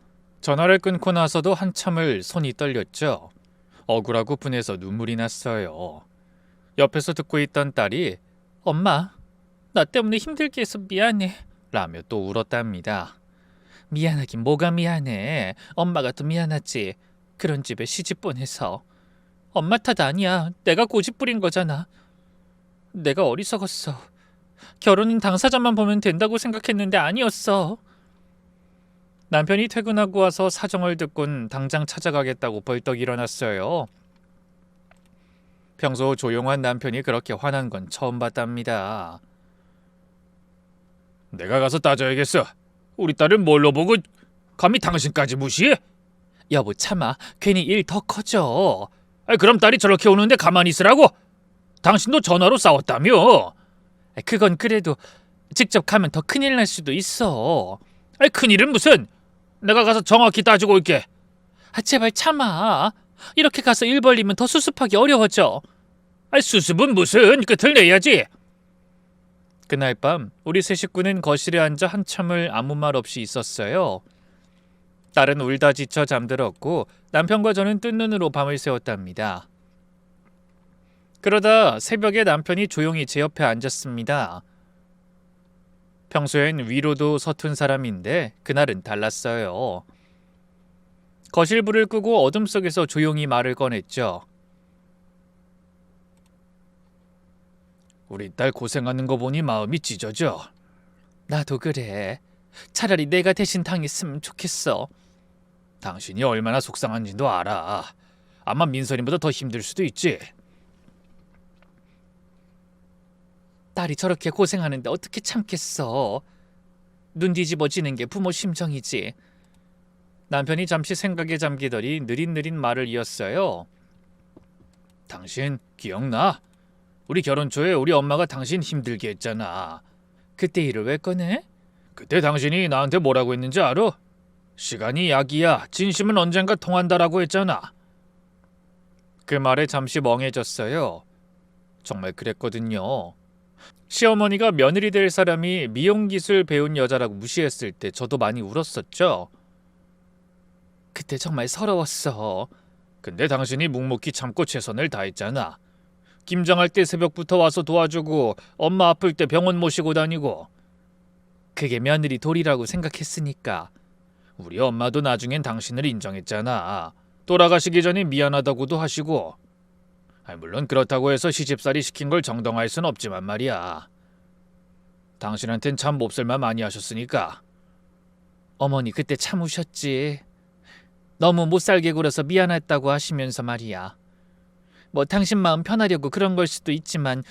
전화를 끊고 나서도 한참을 손이 떨렸죠. 억울하고 분해서 눈물이 났어요. 옆에서 듣고 있던 딸이 엄마, 나 때문에 힘들게 해서 미안해 라며 또 울었답니다. 미안하긴 뭐가 미안해. 엄마가 더 미안하지. 그런 집에 시집 보내서. 엄마 탓 아니야. 내가 고집 부린 거잖아. 내가 어리석었어. 결혼은 당사자만 보면 된다고 생각했는데 아니었어. 남편이 퇴근하고 와서 사정을 듣곤 당장 찾아가겠다고 벌떡 일어났어요. 평소 조용한 남편이 그렇게 화난 건 처음 봤답니다. 내가 가서 따져야겠어. 우리 딸을 뭘로 보고 감히 당신까지 무시해? 여보 참아. 괜히 일 더 커져. 그럼 딸이 저렇게 오는데 가만히 있으라고? 당신도 전화로 싸웠다며? 그건 그래도 직접 가면 더 큰일 날 수도 있어. 큰일은 무슨? 내가 가서 정확히 따지고 올게. 제발 참아. 이렇게 가서 일 벌리면 더 수습하기 어려워져. 수습은 무슨, 끝을 내야지. 그날 밤 우리 세 식구는 거실에 앉아 한참을 아무 말 없이 있었어요. 딸은 울다 지쳐 잠들었고 남편과 저는 뜬 눈으로 밤을 새웠답니다. 그러다 새벽에 남편이 조용히 제 옆에 앉았습니다. 평소엔 위로도 서툰 사람인데 그날은 달랐어요. 거실 불을 끄고 어둠 속에서 조용히 말을 꺼냈죠. 우리 딸 고생하는 거 보니 마음이 찢어져. 나도 그래. 차라리 내가 대신 당했으면 좋겠어. 당신이 얼마나 속상한지도 알아. 아마 민선이보다 더 힘들 수도 있지. 딸이 저렇게 고생하는데 어떻게 참겠어. 눈 뒤집어지는 게 부모 심정이지. 남편이 잠시 생각에 잠기더니 느릿느릿 말을 이었어요. 당신 기억나? 우리 결혼 초에 우리 엄마가 당신 힘들게 했잖아. 그때 일을 왜 꺼내? 그때 당신이 나한테 뭐라고 했는지 알아? 시간이 약이야. 진심은 언젠가 통한다라고 했잖아. 그 말에 잠시 멍해졌어요. 정말 그랬거든요. 시어머니가 며느리 될 사람이 미용기술 배운 여자라고 무시했을 때 저도 많이 울었었죠. 그때 정말 서러웠어. 근데 당신이 묵묵히 참고 최선을 다했잖아. 김장할 때 새벽부터 와서 도와주고 엄마 아플 때 병원 모시고 다니고. 그게 며느리 도리라고 생각했으니까. 우리 엄마도 나중엔 당신을 인정했잖아. 돌아가시기 전에 미안하다고도 하시고. 물론 그렇다고 해서 시집살이 시킨 걸 정당화할 순 없지만 말이야. 당신한텐 참 몹쓸만 많이 하셨으니까. 어머니 그때 참으셨지. 너무 못살게 굴어서 미안했다고 하시면서 말이야. 뭐 당신 마음 편하려고 그런 걸 수도 있지만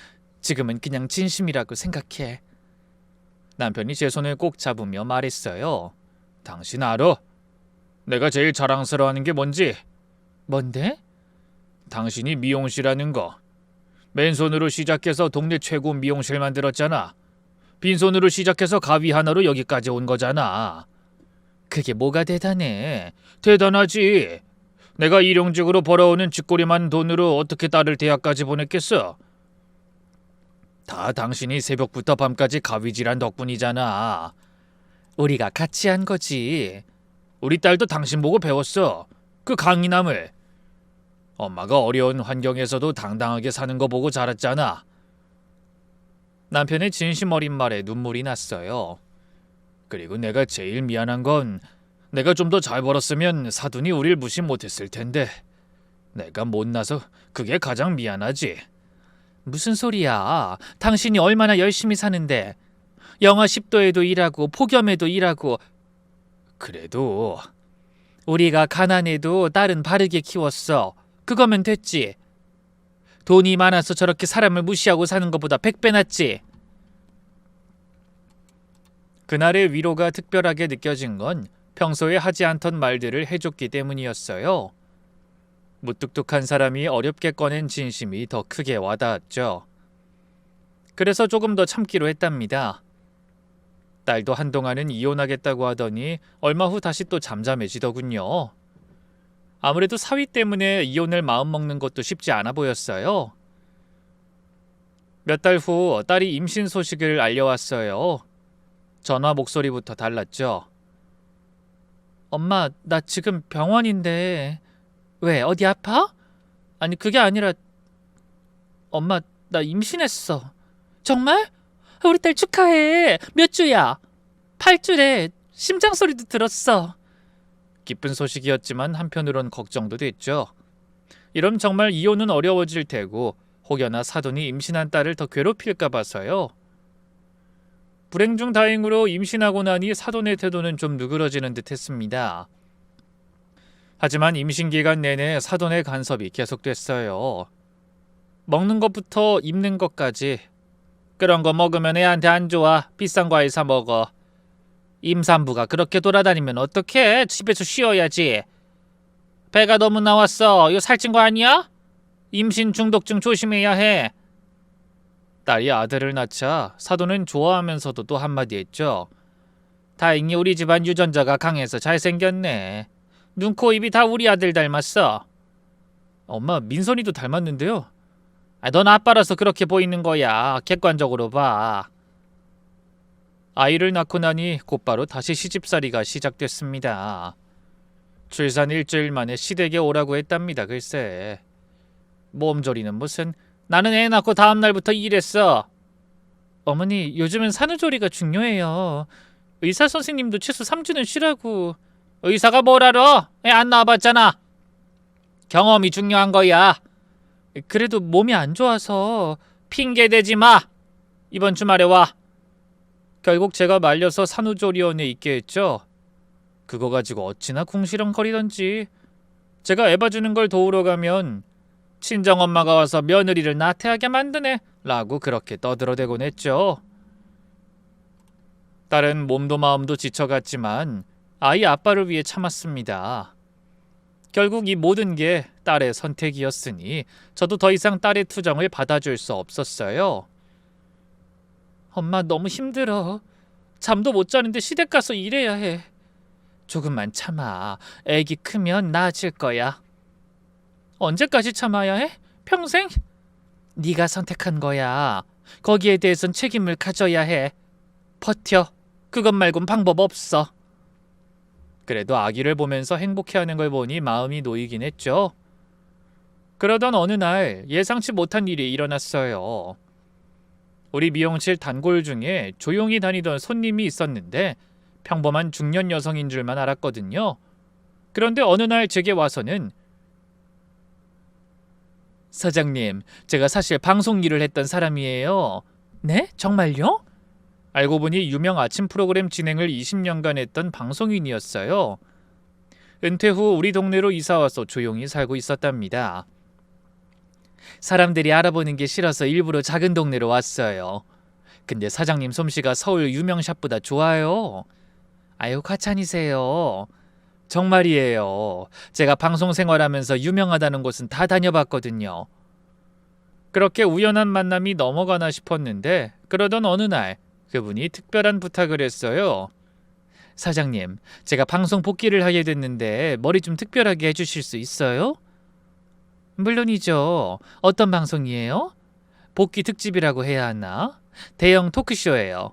지금은 그냥 진심이라고 생각해. 남편이 제 손을 꼭 잡으며 말했어요. 당신 알아? 내가 제일 자랑스러워하는 게 뭔지? 뭔데? 당신이 미용실하는 거. 맨손으로 시작해서 동네 최고 미용실 만들었잖아. 빈손으로 시작해서 가위 하나로 여기까지 온 거잖아. 그게 뭐가 대단해? 대단하지. 내가 일용직으로 벌어오는 쥐꼬리만 돈으로 어떻게 딸을 대학까지 보냈겠어? 다 당신이 새벽부터 밤까지 가위질한 덕분이잖아. 우리가 같이 한 거지. 우리 딸도 당신 보고 배웠어. 그 강인함을. 엄마가 어려운 환경에서도 당당하게 사는 거 보고 자랐잖아. 남편의 진심 어린 말에 눈물이 났어요. 그리고 내가 제일 미안한 건 내가 좀 더 잘 벌었으면 사돈이 우릴 무시 못했을 텐데 내가 못나서 그게 가장 미안하지. 무슨 소리야. 당신이 얼마나 열심히 사는데. 영하 10도에도 일하고 폭염에도 일하고. 그래도 우리가 가난해도 딸은 바르게 키웠어. 그거면 됐지. 돈이 많아서 저렇게 사람을 무시하고 사는 것보다 100배 낫지. 그날의 위로가 특별하게 느껴진 건 평소에 하지 않던 말들을 해줬기 때문이었어요. 무뚝뚝한 사람이 어렵게 꺼낸 진심이 더 크게 와닿았죠. 그래서 조금 더 참기로 했답니다. 딸도 한동안은 이혼하겠다고 하더니 얼마 후 다시 또 잠잠해지더군요. 아무래도 사위 때문에 이혼을 마음먹는 것도 쉽지 않아 보였어요. 몇 달 후 딸이 임신 소식을 알려왔어요. 전화 목소리부터 달랐죠. 엄마, 나 지금 병원인데. 왜? 어디 아파? 아니 그게 아니라 엄마, 나 임신했어. 정말? 우리 딸 축하해. 몇 주야? 8주래. 심장 소리도 들었어. 기쁜 소식이었지만 한편으론 걱정도 됐죠. 이럼 정말 이혼은 어려워질 테고 혹여나 사돈이 임신한 딸을 더 괴롭힐까 봐서요. 불행 중 다행으로 임신하고 나니 사돈의 태도는 좀 누그러지는 듯 했습니다. 하지만 임신 기간 내내 사돈의 간섭이 계속됐어요. 먹는 것부터 입는 것까지. 그런 거 먹으면 애한테 안 좋아. 비싼 과일 사 먹어. 임산부가 그렇게 돌아다니면 어떡해? 집에서 쉬어야지. 배가 너무 나왔어. 이거 살찐 거 아니야? 임신 중독증 조심해야 해. 딸이 아들을 낳자 사돈은 좋아하면서도 또 한마디 했죠. 다행히 우리 집안 유전자가 강해서 잘생겼네. 눈, 코, 입이 다 우리 아들 닮았어. 엄마, 민선이도 닮았는데요. 넌 아빠라서 그렇게 보이는 거야. 객관적으로 봐. 아이를 낳고 나니 곧바로 다시 시집살이가 시작됐습니다. 출산 일주일 만에 시댁에 오라고 했답니다. 글쎄. 몸조리는 무슨. 나는 애 낳고 다음 날부터 일했어. 어머니, 요즘은 산후조리가 중요해요. 의사 선생님도 최소 3주는 쉬라고. 의사가 뭘 알아? 애 안 나와봤잖아. 경험이 중요한 거야. 그래도 몸이 안 좋아서. 핑계 대지 마. 이번 주말에 와. 결국 제가 말려서 산후조리원에 있게 했죠. 그거 가지고 어찌나 궁시렁거리던지. 제가 애 봐주는 걸 도우러 가면 친정엄마가 와서 며느리를 나태하게 만드네 라고 그렇게 떠들어대곤 했죠. 딸은 몸도 마음도 지쳐갔지만 아이 아빠를 위해 참았습니다. 결국 이 모든 게 딸의 선택이었으니 저도 더 이상 딸의 투정을 받아줄 수 없었어요. 엄마 너무 힘들어. 잠도 못 자는데 시댁 가서 일해야 해. 조금만 참아. 애기 크면 나아질 거야. 언제까지 참아야 해? 평생? 네가 선택한 거야. 거기에 대해선 책임을 가져야 해. 버텨. 그것 말곤 방법 없어. 그래도 아기를 보면서 행복해하는 걸 보니 마음이 놓이긴 했죠. 그러던 어느 날 예상치 못한 일이 일어났어요. 우리 미용실 단골 중에 조용히 다니던 손님이 있었는데 평범한 중년 여성인 줄만 알았거든요. 그런데 어느 날 제게 와서는 사장님, 제가 사실 방송 일을 했던 사람이에요. 네? 정말요? 알고 보니 유명 아침 프로그램 진행을 20년간 했던 방송인이었어요. 은퇴 후 우리 동네로 이사와서 조용히 살고 있었답니다. 사람들이 알아보는 게 싫어서 일부러 작은 동네로 왔어요. 근데 사장님 솜씨가 서울 유명 샵보다 좋아요. 아유, 과찬이세요. 정말이에요. 제가 방송 생활하면서 유명하다는 곳은 다 다녀봤거든요. 그렇게 우연한 만남이 넘어가나 싶었는데 그러던 어느 날 그분이 특별한 부탁을 했어요. 사장님, 제가 방송 복귀를 하게 됐는데 머리 좀 특별하게 해주실 수 있어요? 물론이죠. 어떤 방송이에요? 복귀 특집이라고 해야 하나? 대형 토크쇼예요.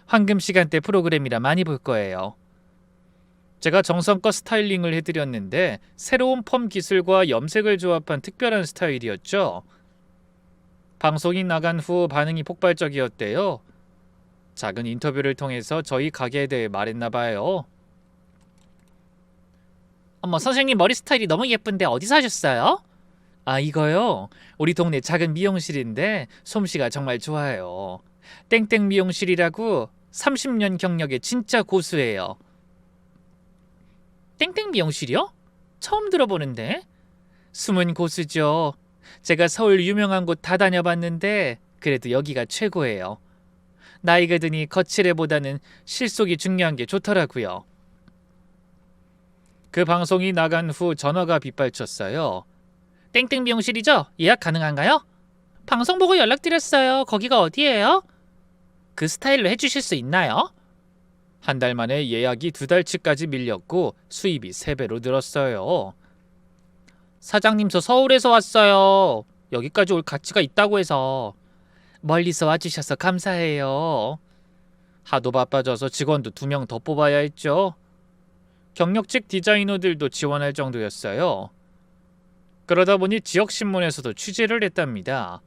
황금 시간대 프로그램이라 많이 볼 거예요. 제가 정성껏 스타일링을 해드렸는데 새로운 펌 기술과 염색을 조합한 특별한 스타일이었죠. 방송이 나간 후 반응이 폭발적이었대요. 작은 인터뷰를 통해서 저희 가게에 대해 말했나봐요. 어머, 선생님 머리 스타일이 너무 예쁜데 어디서 하셨어요? 아, 이거요? 우리 동네 작은 미용실인데 솜씨가 정말 좋아요. 땡땡 미용실이라고 30년 경력의 진짜 고수예요. 땡땡 미용실이요? 처음 들어보는데. 숨은 고수죠. 제가 서울 유명한 곳 다 다녀봤는데 그래도 여기가 최고예요. 나이가 드니 거칠애보다는 실속이 중요한 게 좋더라고요. 그 방송이 나간 후 전화가 빗발쳤어요. 땡땡 미용실이죠? 예약 가능한가요? 방송 보고 연락드렸어요. 거기가 어디예요? 그 스타일로 해주실 수 있나요? 한 달 만에 예약이 2달치까지 밀렸고 수입이 3배로 늘었어요. 사장님, 저 서울에서 왔어요. 여기까지 올 가치가 있다고 해서. 멀리서 와주셔서 감사해요. 하도 바빠져서 직원도 2명 더 뽑아야 했죠. 경력직 디자이너들도 지원할 정도였어요. 그러다 보니 지역신문에서도 취재를 했답니다.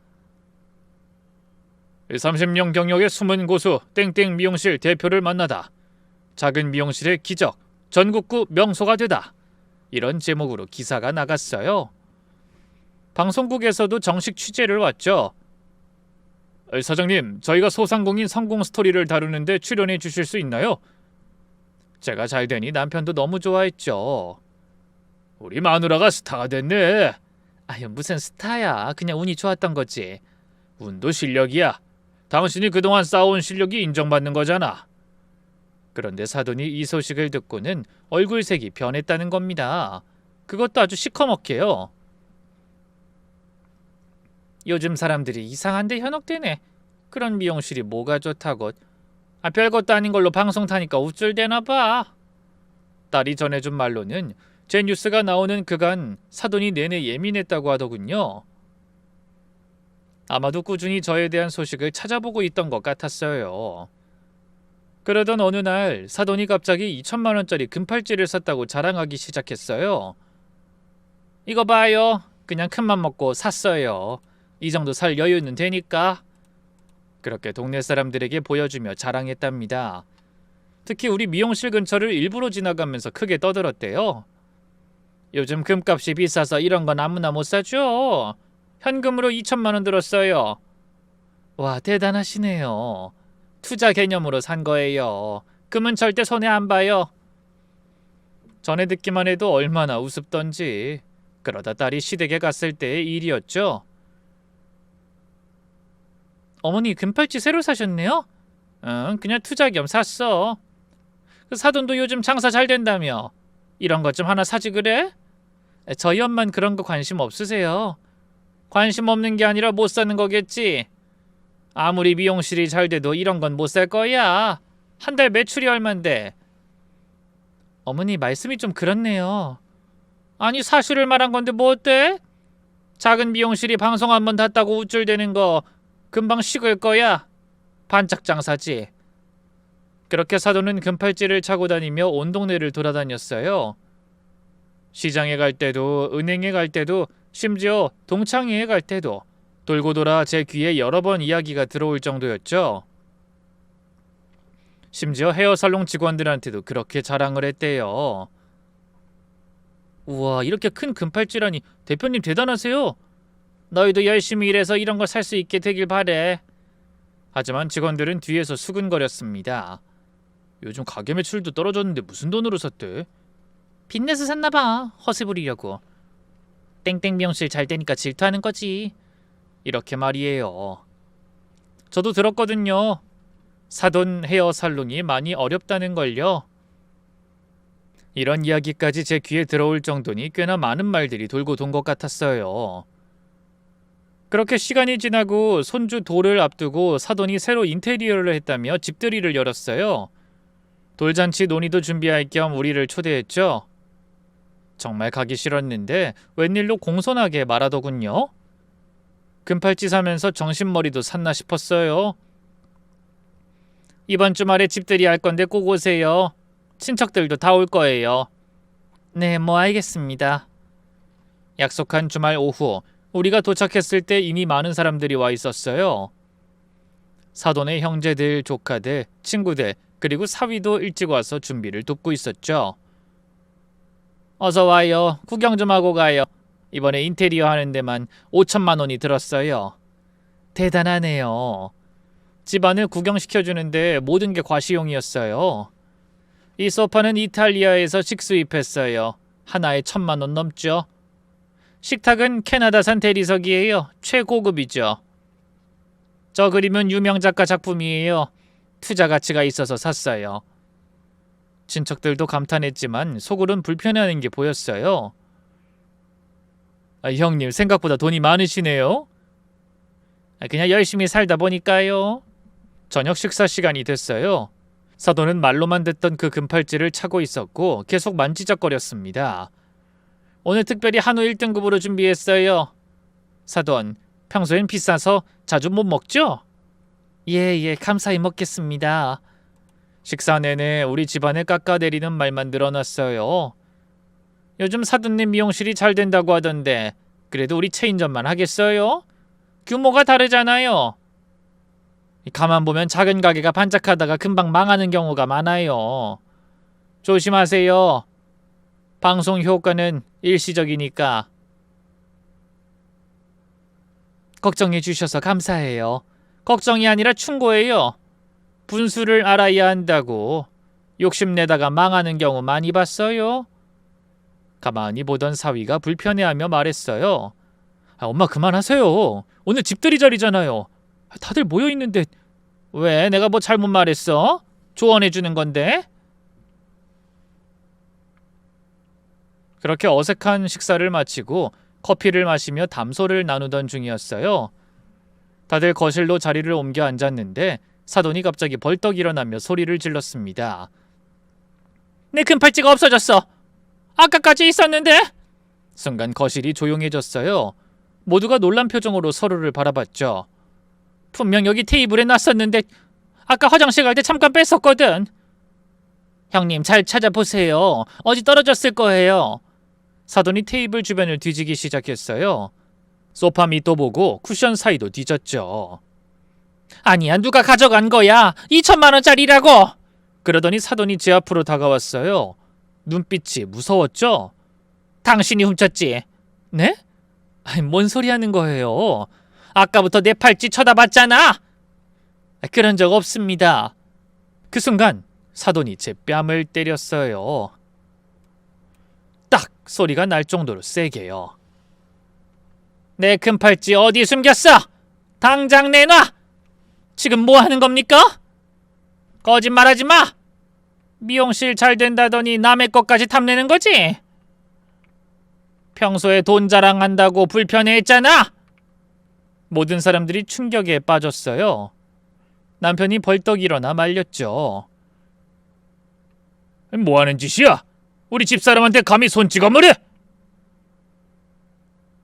30년 경력의 숨은 고수 땡땡 미용실 대표를 만나다. 작은 미용실의 기적, 전국구 명소가 되다. 이런 제목으로 기사가 나갔어요. 방송국에서도 정식 취재를 왔죠. 사장님, 저희가 소상공인 성공 스토리를 다루는데 출연해 주실 수 있나요? 제가 잘 되니 남편도 너무 좋아했죠. 우리 마누라가 스타가 됐네. 아유, 무슨 스타야. 그냥 운이 좋았던 거지. 운도 실력이야. 당신이 그동안 쌓아온 실력이 인정받는 거잖아. 그런데 사돈이 이 소식을 듣고는 얼굴색이 변했다는 겁니다. 그것도 아주 시커멓게요. 요즘 사람들이 이상한데 현혹되네. 그런 미용실이 뭐가 좋다고. 별것도 아닌 걸로 방송 타니까 우쭐대나 봐. 딸이 전해준 말로는 제 뉴스가 나오는 그간 사돈이 내내 예민했다고 하더군요. 아마도 꾸준히 저에 대한 소식을 찾아보고 있던 것 같았어요. 그러던 어느 날 사돈이 갑자기 2천만 원짜리 금팔찌를 샀다고 자랑하기 시작했어요. 이거 봐요. 그냥 큰맘 먹고 샀어요. 이 정도 살 여유는 되니까. 그렇게 동네 사람들에게 보여주며 자랑했답니다. 특히 우리 미용실 근처를 일부러 지나가면서 크게 떠들었대요. 요즘 금값이 비싸서 이런 건 아무나 못 사죠. 현금으로 2천만 원 들었어요. 와, 대단하시네요. 투자 개념으로 산 거예요. 금은 절대 손해 안 봐요. 전에 듣기만 해도 얼마나 우습던지. 그러다 딸이 시댁에 갔을 때의 일이었죠. 어머니, 금팔찌 새로 사셨네요? 응, 그냥 투자 겸 샀어. 그 사돈도 요즘 장사 잘 된다며. 이런 것 좀 하나 사지 그래? 저희 엄만 그런 거 관심 없으세요. 관심 없는 게 아니라 못 사는 거겠지. 아무리 미용실이 잘 돼도 이런 건 못 살 거야. 한 달 매출이 얼만데. 어머니, 말씀이 좀 그렇네요. 아니, 사실을 말한 건데 뭐 어때? 작은 미용실이 방송 한번 탔다고 우쭐대는 거 금방 식을 거야. 반짝 장사지. 그렇게 사돈은 금팔찌를 차고 다니며 온 동네를 돌아다녔어요. 시장에 갈 때도, 은행에 갈 때도, 심지어 동창회에 갈 때도 돌고 돌아 제 귀에 여러 번 이야기가 들어올 정도였죠. 심지어 헤어살롱 직원들한테도 그렇게 자랑을 했대요. 우와, 이렇게 큰 금팔찌라니. 대표님 대단하세요. 너희도 열심히 일해서 이런 걸 살 수 있게 되길 바래. 하지만 직원들은 뒤에서 수근거렸습니다. 요즘 가게 매출도 떨어졌는데 무슨 돈으로 샀대? 빚내서 샀나봐. 허세 부리려고. 땡땡 미용실 잘 되니까 질투하는 거지. 이렇게 말이에요. 저도 들었거든요. 사돈 헤어 살롱이 많이 어렵다는 걸요. 이런 이야기까지 제 귀에 들어올 정도니 꽤나 많은 말들이 돌고 돈 것 같았어요. 그렇게 시간이 지나고 손주 돌을 앞두고 사돈이 새로 인테리어를 했다며 집들이를 열었어요. 돌잔치 논의도 준비할 겸 우리를 초대했죠. 정말 가기 싫었는데 웬일로 공손하게 말하더군요. 금팔찌 사면서 정신머리도 샀나 싶었어요. 이번 주말에 집들이 할 건데 꼭 오세요. 친척들도 다 올 거예요. 네, 뭐 알겠습니다. 약속한 주말 오후 우리가 도착했을 때 이미 많은 사람들이 와 있었어요. 사돈의 형제들, 조카들, 친구들, 그리고 사위도 일찍 와서 준비를 돕고 있었죠. 어서 와요. 구경 좀 하고 가요. 이번에 인테리어 하는 데만 5천만 원이 들었어요. 대단하네요. 집안을 구경시켜주는데 모든 게 과시용이었어요. 이 소파는 이탈리아에서 직수입했어요. 하나에 1,000만 원 넘죠. 식탁은 캐나다산 대리석이에요. 최고급이죠. 저 그림은 유명 작가 작품이에요. 투자 가치가 있어서 샀어요. 친척들도 감탄했지만 속으론 불편해하는 게 보였어요. 형님, 생각보다 돈이 많으시네요. 그냥 열심히 살다 보니까요. 저녁 식사 시간이 됐어요. 사돈은 말로만 듣던 그 금팔찌를 차고 있었고 계속 만지작거렸습니다. 오늘 특별히 한우 1등급으로 준비했어요. 사돈, 평소엔 비싸서 자주 못 먹죠? 예, 감사히 먹겠습니다. 식사 내내 우리 집안을 깎아내리는 말만 늘어났어요. 요즘 사돈님 미용실이 잘 된다고 하던데 그래도 우리 체인점만 하겠어요? 규모가 다르잖아요. 가만 보면 작은 가게가 반짝하다가 금방 망하는 경우가 많아요. 조심하세요. 방송 효과는 일시적이니까. 걱정해 주셔서 감사해요. 걱정이 아니라 충고예요. 분수를 알아야 한다고. 욕심내다가 망하는 경우 많이 봤어요. 가만히 보던 사위가 불편해하며 말했어요. 엄마 그만하세요. 오늘 집들이 자리잖아요. 다들 모여있는데 왜 내가 뭐 잘못 말했어? 조언해주는 건데. 그렇게 어색한 식사를 마치고 커피를 마시며 담소를 나누던 중이었어요. 다들 거실로 자리를 옮겨 앉았는데 사돈이 갑자기 벌떡 일어나며 소리를 질렀습니다. 내 금팔찌가 없어졌어. 아까까지 있었는데. 순간 거실이 조용해졌어요. 모두가 놀란 표정으로 서로를 바라봤죠. 분명 여기 테이블에 놨었는데 아까 화장실 갈 때 잠깐 뺐었거든. 형님 잘 찾아보세요. 어디 떨어졌을 거예요. 사돈이 테이블 주변을 뒤지기 시작했어요. 소파 밑도 보고 쿠션 사이도 뒤졌죠. 아니야, 누가 가져간 거야. 2천만 원짜리라고. 그러더니 사돈이 제 앞으로 다가왔어요. 눈빛이 무서웠죠? 당신이 훔쳤지? 네? 아니, 뭔 소리 하는 거예요? 아까부터 내 팔찌 쳐다봤잖아. 그런 적 없습니다. 그 순간 사돈이 제 뺨을 때렸어요. 딱 소리가 날 정도로 세게요. 내 금팔찌 어디 숨겼어? 당장 내놔! 지금 뭐 하는 겁니까? 거짓말하지 마! 미용실 잘 된다더니 남의 것까지 탐내는 거지? 평소에 돈 자랑한다고 불편해했잖아! 모든 사람들이 충격에 빠졌어요. 남편이 벌떡 일어나 말렸죠. 뭐 하는 짓이야? 우리 집사람한테 감히 손찌검을 해?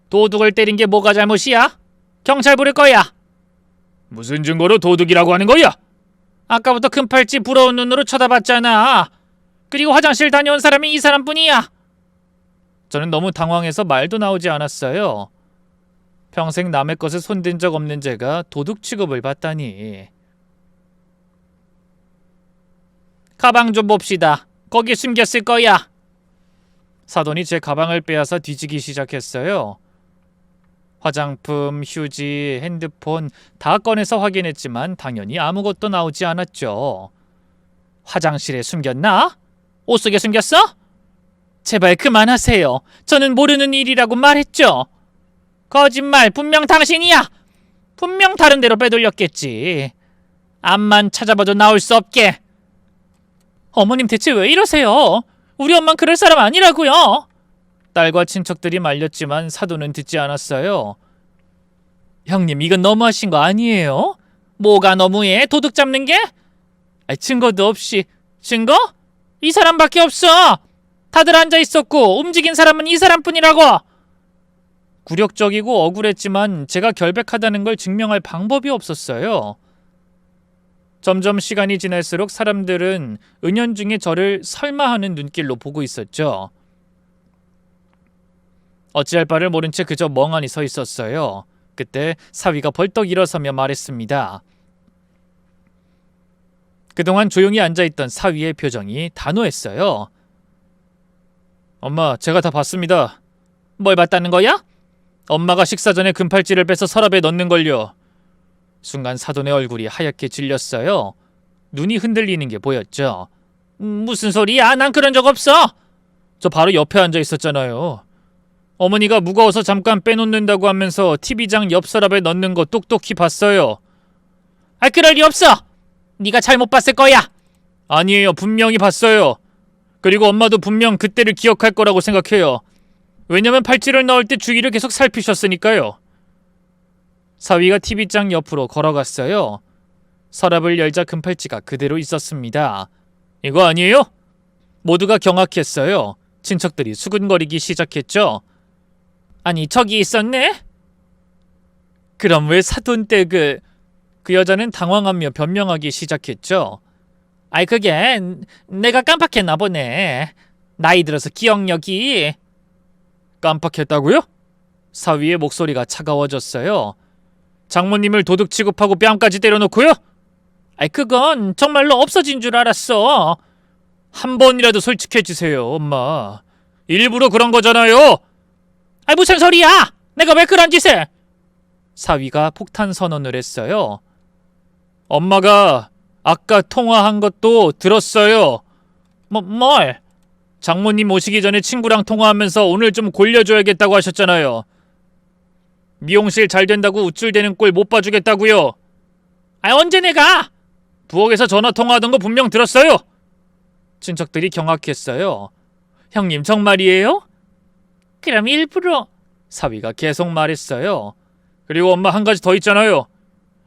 도둑을 때린 게 뭐가 잘못이야? 경찰 부를 거야. 무슨 증거로 도둑이라고 하는 거야? 아까부터 금팔찌 부러운 눈으로 쳐다봤잖아. 그리고 화장실 다녀온 사람이 이 사람뿐이야. 저는 너무 당황해서 말도 나오지 않았어요. 평생 남의 것을 손댄 적 없는 제가 도둑 취급을 받다니. 가방 좀 봅시다. 거기 숨겼을 거야. 사돈이 제 가방을 빼앗아 뒤지기 시작했어요. 화장품, 휴지, 핸드폰 다 꺼내서 확인했지만 당연히 아무것도 나오지 않았죠. 화장실에 숨겼나? 옷 속에 숨겼어? 제발 그만하세요. 저는 모르는 일이라고 말했죠. 거짓말, 분명 당신이야. 분명 다른 데로 빼돌렸겠지. 앞만 찾아봐도 나올 수 없게. 어머님 대체 왜 이러세요? 우리 엄만 그럴 사람 아니라고요. 딸과 친척들이 말렸지만 사돈은 듣지 않았어요. 형님, 이건 너무하신 거 아니에요? 뭐가 너무해? 도둑 잡는 게? 증거도 없이. 증거? 이 사람밖에 없어. 다들 앉아있었고 움직인 사람은 이 사람뿐이라고. 굴욕적이고 억울했지만 제가 결백하다는 걸 증명할 방법이 없었어요. 점점 시간이 지날수록 사람들은 은연중에 저를 설마하는 눈길로 보고 있었죠. 어찌할 바를 모른 채 그저 멍하니 서 있었어요. 그때 사위가 벌떡 일어서며 말했습니다. 그동안 조용히 앉아있던 사위의 표정이 단호했어요. 엄마, 제가 다 봤습니다. 뭘 봤다는 거야? 엄마가 식사 전에 금팔찌를 빼서 서랍에 넣는걸요. 순간 사돈의 얼굴이 하얗게 질렸어요. 눈이 흔들리는 게 보였죠. 무슨 소리야? 난 그런 적 없어. 저 바로 옆에 앉아 있었잖아요. 어머니가 무거워서 잠깐 빼놓는다고 하면서 TV장 옆 서랍에 넣는 거 똑똑히 봤어요. 그럴 리 없어. 네가 잘못 봤을 거야. 아니에요. 분명히 봤어요. 그리고 엄마도 분명 그때를 기억할 거라고 생각해요. 왜냐면 팔찌를 넣을 때 주위를 계속 살피셨으니까요. 사위가 TV장 옆으로 걸어갔어요. 서랍을 열자 금팔찌가 그대로 있었습니다. 이거 아니에요? 모두가 경악했어요. 친척들이 수근거리기 시작했죠. 아니, 저기 있었네? 그럼 왜 사돈 때 그 여자는 당황하며 변명하기 시작했죠. 그게 내가 깜빡했나 보네. 나이 들어서 기억력이. 깜빡했다고요? 사위의 목소리가 차가워졌어요. 장모님을 도둑 취급하고 뺨까지 때려놓고요? 그건 정말로 없어진 줄 알았어. 한 번이라도 솔직해지세요, 엄마. 일부러 그런 거잖아요. 무슨 소리야? 내가 왜 그런 짓을? 사위가 폭탄 선언을 했어요. 엄마가 아까 통화한 것도 들었어요. 뭘? 장모님 오시기 전에 친구랑 통화하면서 오늘 좀 골려줘야겠다고 하셨잖아요. 미용실 잘 된다고 우쭐대는 꼴 못 봐주겠다고요. 언제 내가? 부엌에서 전화 통화하던 거 분명 들었어요. 친척들이 경악했어요. 형님 정말이에요? 그럼 일부러. 사위가 계속 말했어요. 그리고 엄마 한 가지 더 있잖아요.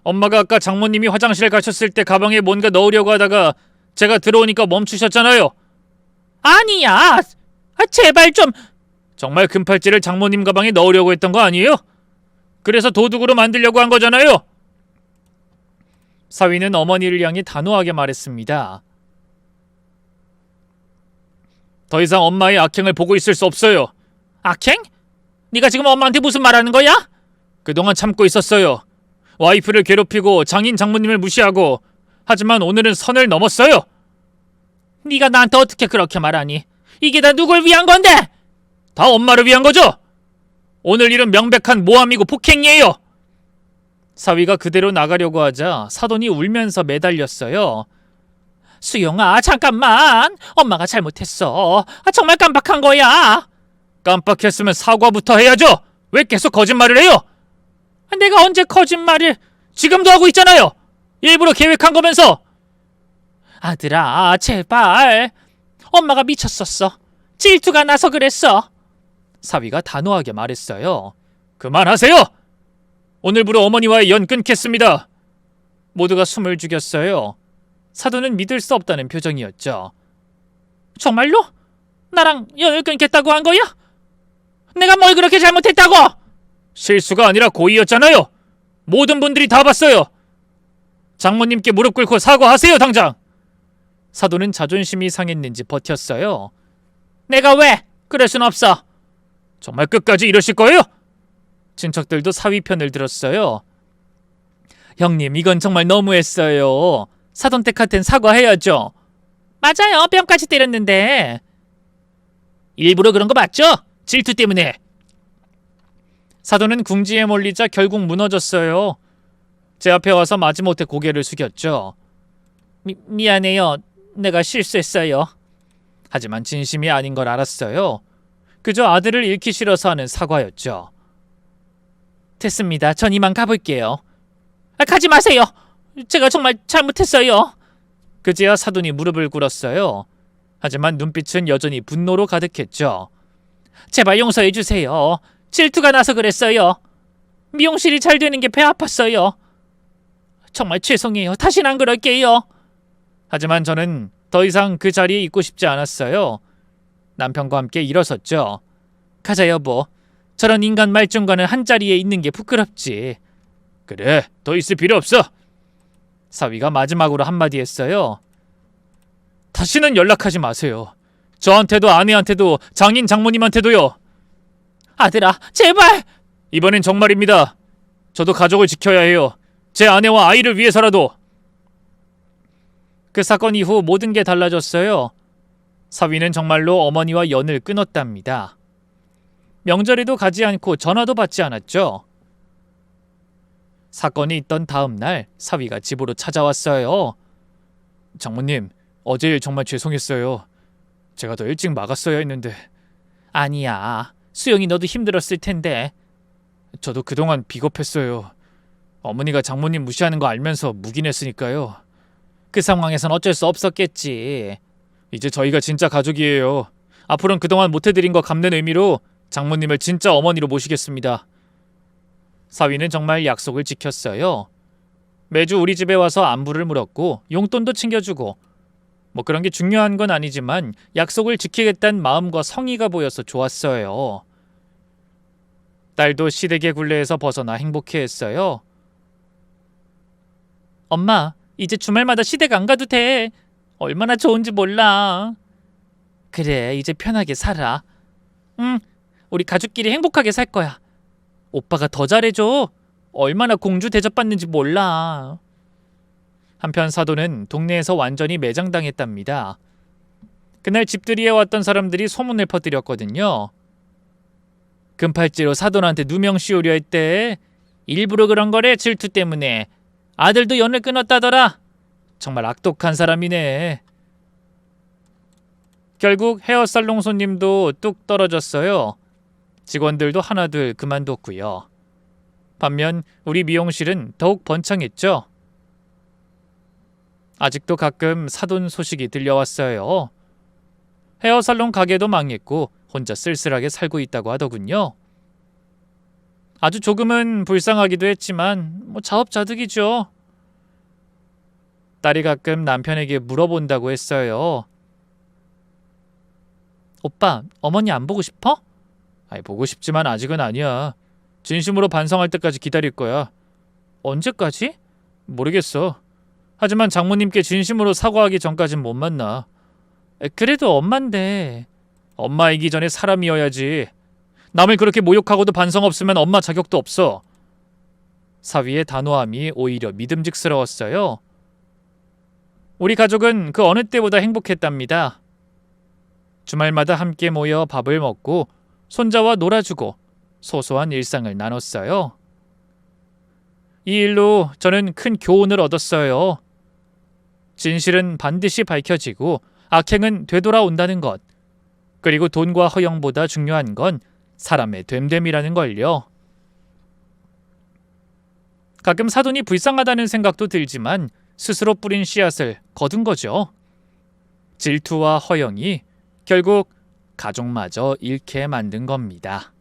엄마가 아까 장모님이 화장실 가셨을 때 가방에 뭔가 넣으려고 하다가 제가 들어오니까 멈추셨잖아요. 아니야. 제발 좀. 정말 금팔찌를 장모님 가방에 넣으려고 했던 거 아니에요? 그래서 도둑으로 만들려고 한 거잖아요. 사위는 어머니를 향해 단호하게 말했습니다. 더 이상 엄마의 악행을 보고 있을 수 없어요. 악행? 네가 지금 엄마한테 무슨 말하는 거야? 그동안 참고 있었어요. 와이프를 괴롭히고 장인 장모님을 무시하고. 하지만 오늘은 선을 넘었어요. 네가 나한테 어떻게 그렇게 말하니? 이게 다 누굴 위한 건데? 다 엄마를 위한 거죠? 오늘 일은 명백한 모함이고 폭행이에요. 사위가 그대로 나가려고 하자 사돈이 울면서 매달렸어요. 수영아, 잠깐만. 엄마가 잘못했어. 정말 깜빡한 거야. 깜빡했으면 사과부터 해야죠. 왜 계속 거짓말을 해요? 내가 언제 거짓말을? 지금도 하고 있잖아요. 일부러 계획한 거면서. 아들아, 제발. 엄마가 미쳤었어. 질투가 나서 그랬어. 사위가 단호하게 말했어요. 그만하세요. 오늘부로 어머니와의 연 끊겠습니다. 모두가 숨을 죽였어요. 사돈은 믿을 수 없다는 표정이었죠. 정말로? 나랑 연을 끊겠다고 한 거야? 내가 뭘 그렇게 잘못했다고? 실수가 아니라 고의였잖아요. 모든 분들이 다 봤어요. 장모님께 무릎 꿇고 사과하세요, 당장. 사돈은 자존심이 상했는지 버텼어요. 내가 왜? 그럴 순 없어. 정말 끝까지 이러실 거예요? 친척들도 사위 편을 들었어요. 형님, 이건 정말 너무했어요. 사돈 댁한텐 사과해야죠. 맞아요, 뺨까지 때렸는데. 일부러 그런 거 맞죠? 질투 때문에. 사돈은 궁지에 몰리자 결국 무너졌어요. 제 앞에 와서 마지못해 고개를 숙였죠. 미안해요. 내가 실수했어요. 하지만 진심이 아닌 걸 알았어요. 그저 아들을 잃기 싫어서 하는 사과였죠. 됐습니다. 전 이만 가볼게요. 가지 마세요. 제가 정말 잘못했어요. 그제야 사돈이 무릎을 꿇었어요. 하지만 눈빛은 여전히 분노로 가득했죠. 제발 용서해 주세요. 질투가 나서 그랬어요. 미용실이 잘 되는 게 배 아팠어요. 정말 죄송해요. 다신 안 그럴게요. 하지만 저는 더 이상 그 자리에 있고 싶지 않았어요. 남편과 함께 일어섰죠. 가자 여보. 저런 인간 말종과는 한자리에 있는 게 부끄럽지. 그래, 더 있을 필요 없어. 사위가 마지막으로 한마디 했어요. 다시는 연락하지 마세요. 저한테도 아내한테도 장인 장모님한테도요. 아들아, 제발. 이번엔 정말입니다. 저도 가족을 지켜야 해요. 제 아내와 아이를 위해서라도. 그 사건 이후 모든 게 달라졌어요. 사위는 정말로 어머니와 연을 끊었답니다. 명절에도 가지 않고 전화도 받지 않았죠. 사건이 있던 다음 날 사위가 집으로 찾아왔어요. 장모님, 어제 일 정말 죄송했어요. 제가 더 일찍 막았어야 했는데. 아니야. 수영이 너도 힘들었을 텐데. 저도 그동안 비겁했어요. 어머니가 장모님 무시하는 거 알면서 묵인했으니까요. 그 상황에선 어쩔 수 없었겠지. 이제 저희가 진짜 가족이에요. 앞으로는 그동안 못해드린 거 갚는 의미로 장모님을 진짜 어머니로 모시겠습니다. 사위는 정말 약속을 지켰어요. 매주 우리 집에 와서 안부를 물었고 용돈도 챙겨주고 뭐 그런 게 중요한 건 아니지만 약속을 지키겠다는 마음과 성의가 보여서 좋았어요. 딸도 시댁의 굴레에서 벗어나 행복해했어요. 엄마, 이제 주말마다 시댁 안 가도 돼. 얼마나 좋은지 몰라. 그래, 이제 편하게 살아. 응, 우리 가족끼리 행복하게 살 거야. 오빠가 더 잘해줘. 얼마나 공주 대접받는지 몰라. 한편 사돈은 동네에서 완전히 매장당했답니다. 그날 집들이에 왔던 사람들이 소문을 퍼뜨렸거든요. 금팔찌로 사돈한테 누명 씌우려 했대. 일부러 그런 거래, 질투 때문에. 아들도 연을 끊었다더라. 정말 악독한 사람이네. 결국 헤어살롱 손님도 뚝 떨어졌어요. 직원들도 하나둘 그만뒀고요. 반면 우리 미용실은 더욱 번창했죠. 아직도 가끔 사돈 소식이 들려왔어요. 헤어살롱 가게도 망했고 혼자 쓸쓸하게 살고 있다고 하더군요. 아주 조금은 불쌍하기도 했지만 뭐 자업자득이죠. 딸이 가끔 남편에게 물어본다고 했어요. 오빠, 어머니 안 보고 싶어? 아니, 보고 싶지만 아직은 아니야. 진심으로 반성할 때까지 기다릴 거야. 언제까지? 모르겠어. 하지만 장모님께 진심으로 사과하기 전까진 못 만나. 그래도 엄만데. 엄마이기 전에 사람이어야지. 남을 그렇게 모욕하고도 반성 없으면 엄마 자격도 없어. 사위의 단호함이 오히려 믿음직스러웠어요. 우리 가족은 그 어느 때보다 행복했답니다. 주말마다 함께 모여 밥을 먹고 손자와 놀아주고 소소한 일상을 나눴어요. 이 일로 저는 큰 교훈을 얻었어요. 진실은 반드시 밝혀지고 악행은 되돌아온다는 것. 그리고 돈과 허영보다 중요한 건 사람의 됨됨이라는 걸요. 가끔 사돈이 불쌍하다는 생각도 들지만 스스로 뿌린 씨앗을 거둔 거죠. 질투와 허영이 결국 가족마저 잃게 만든 겁니다.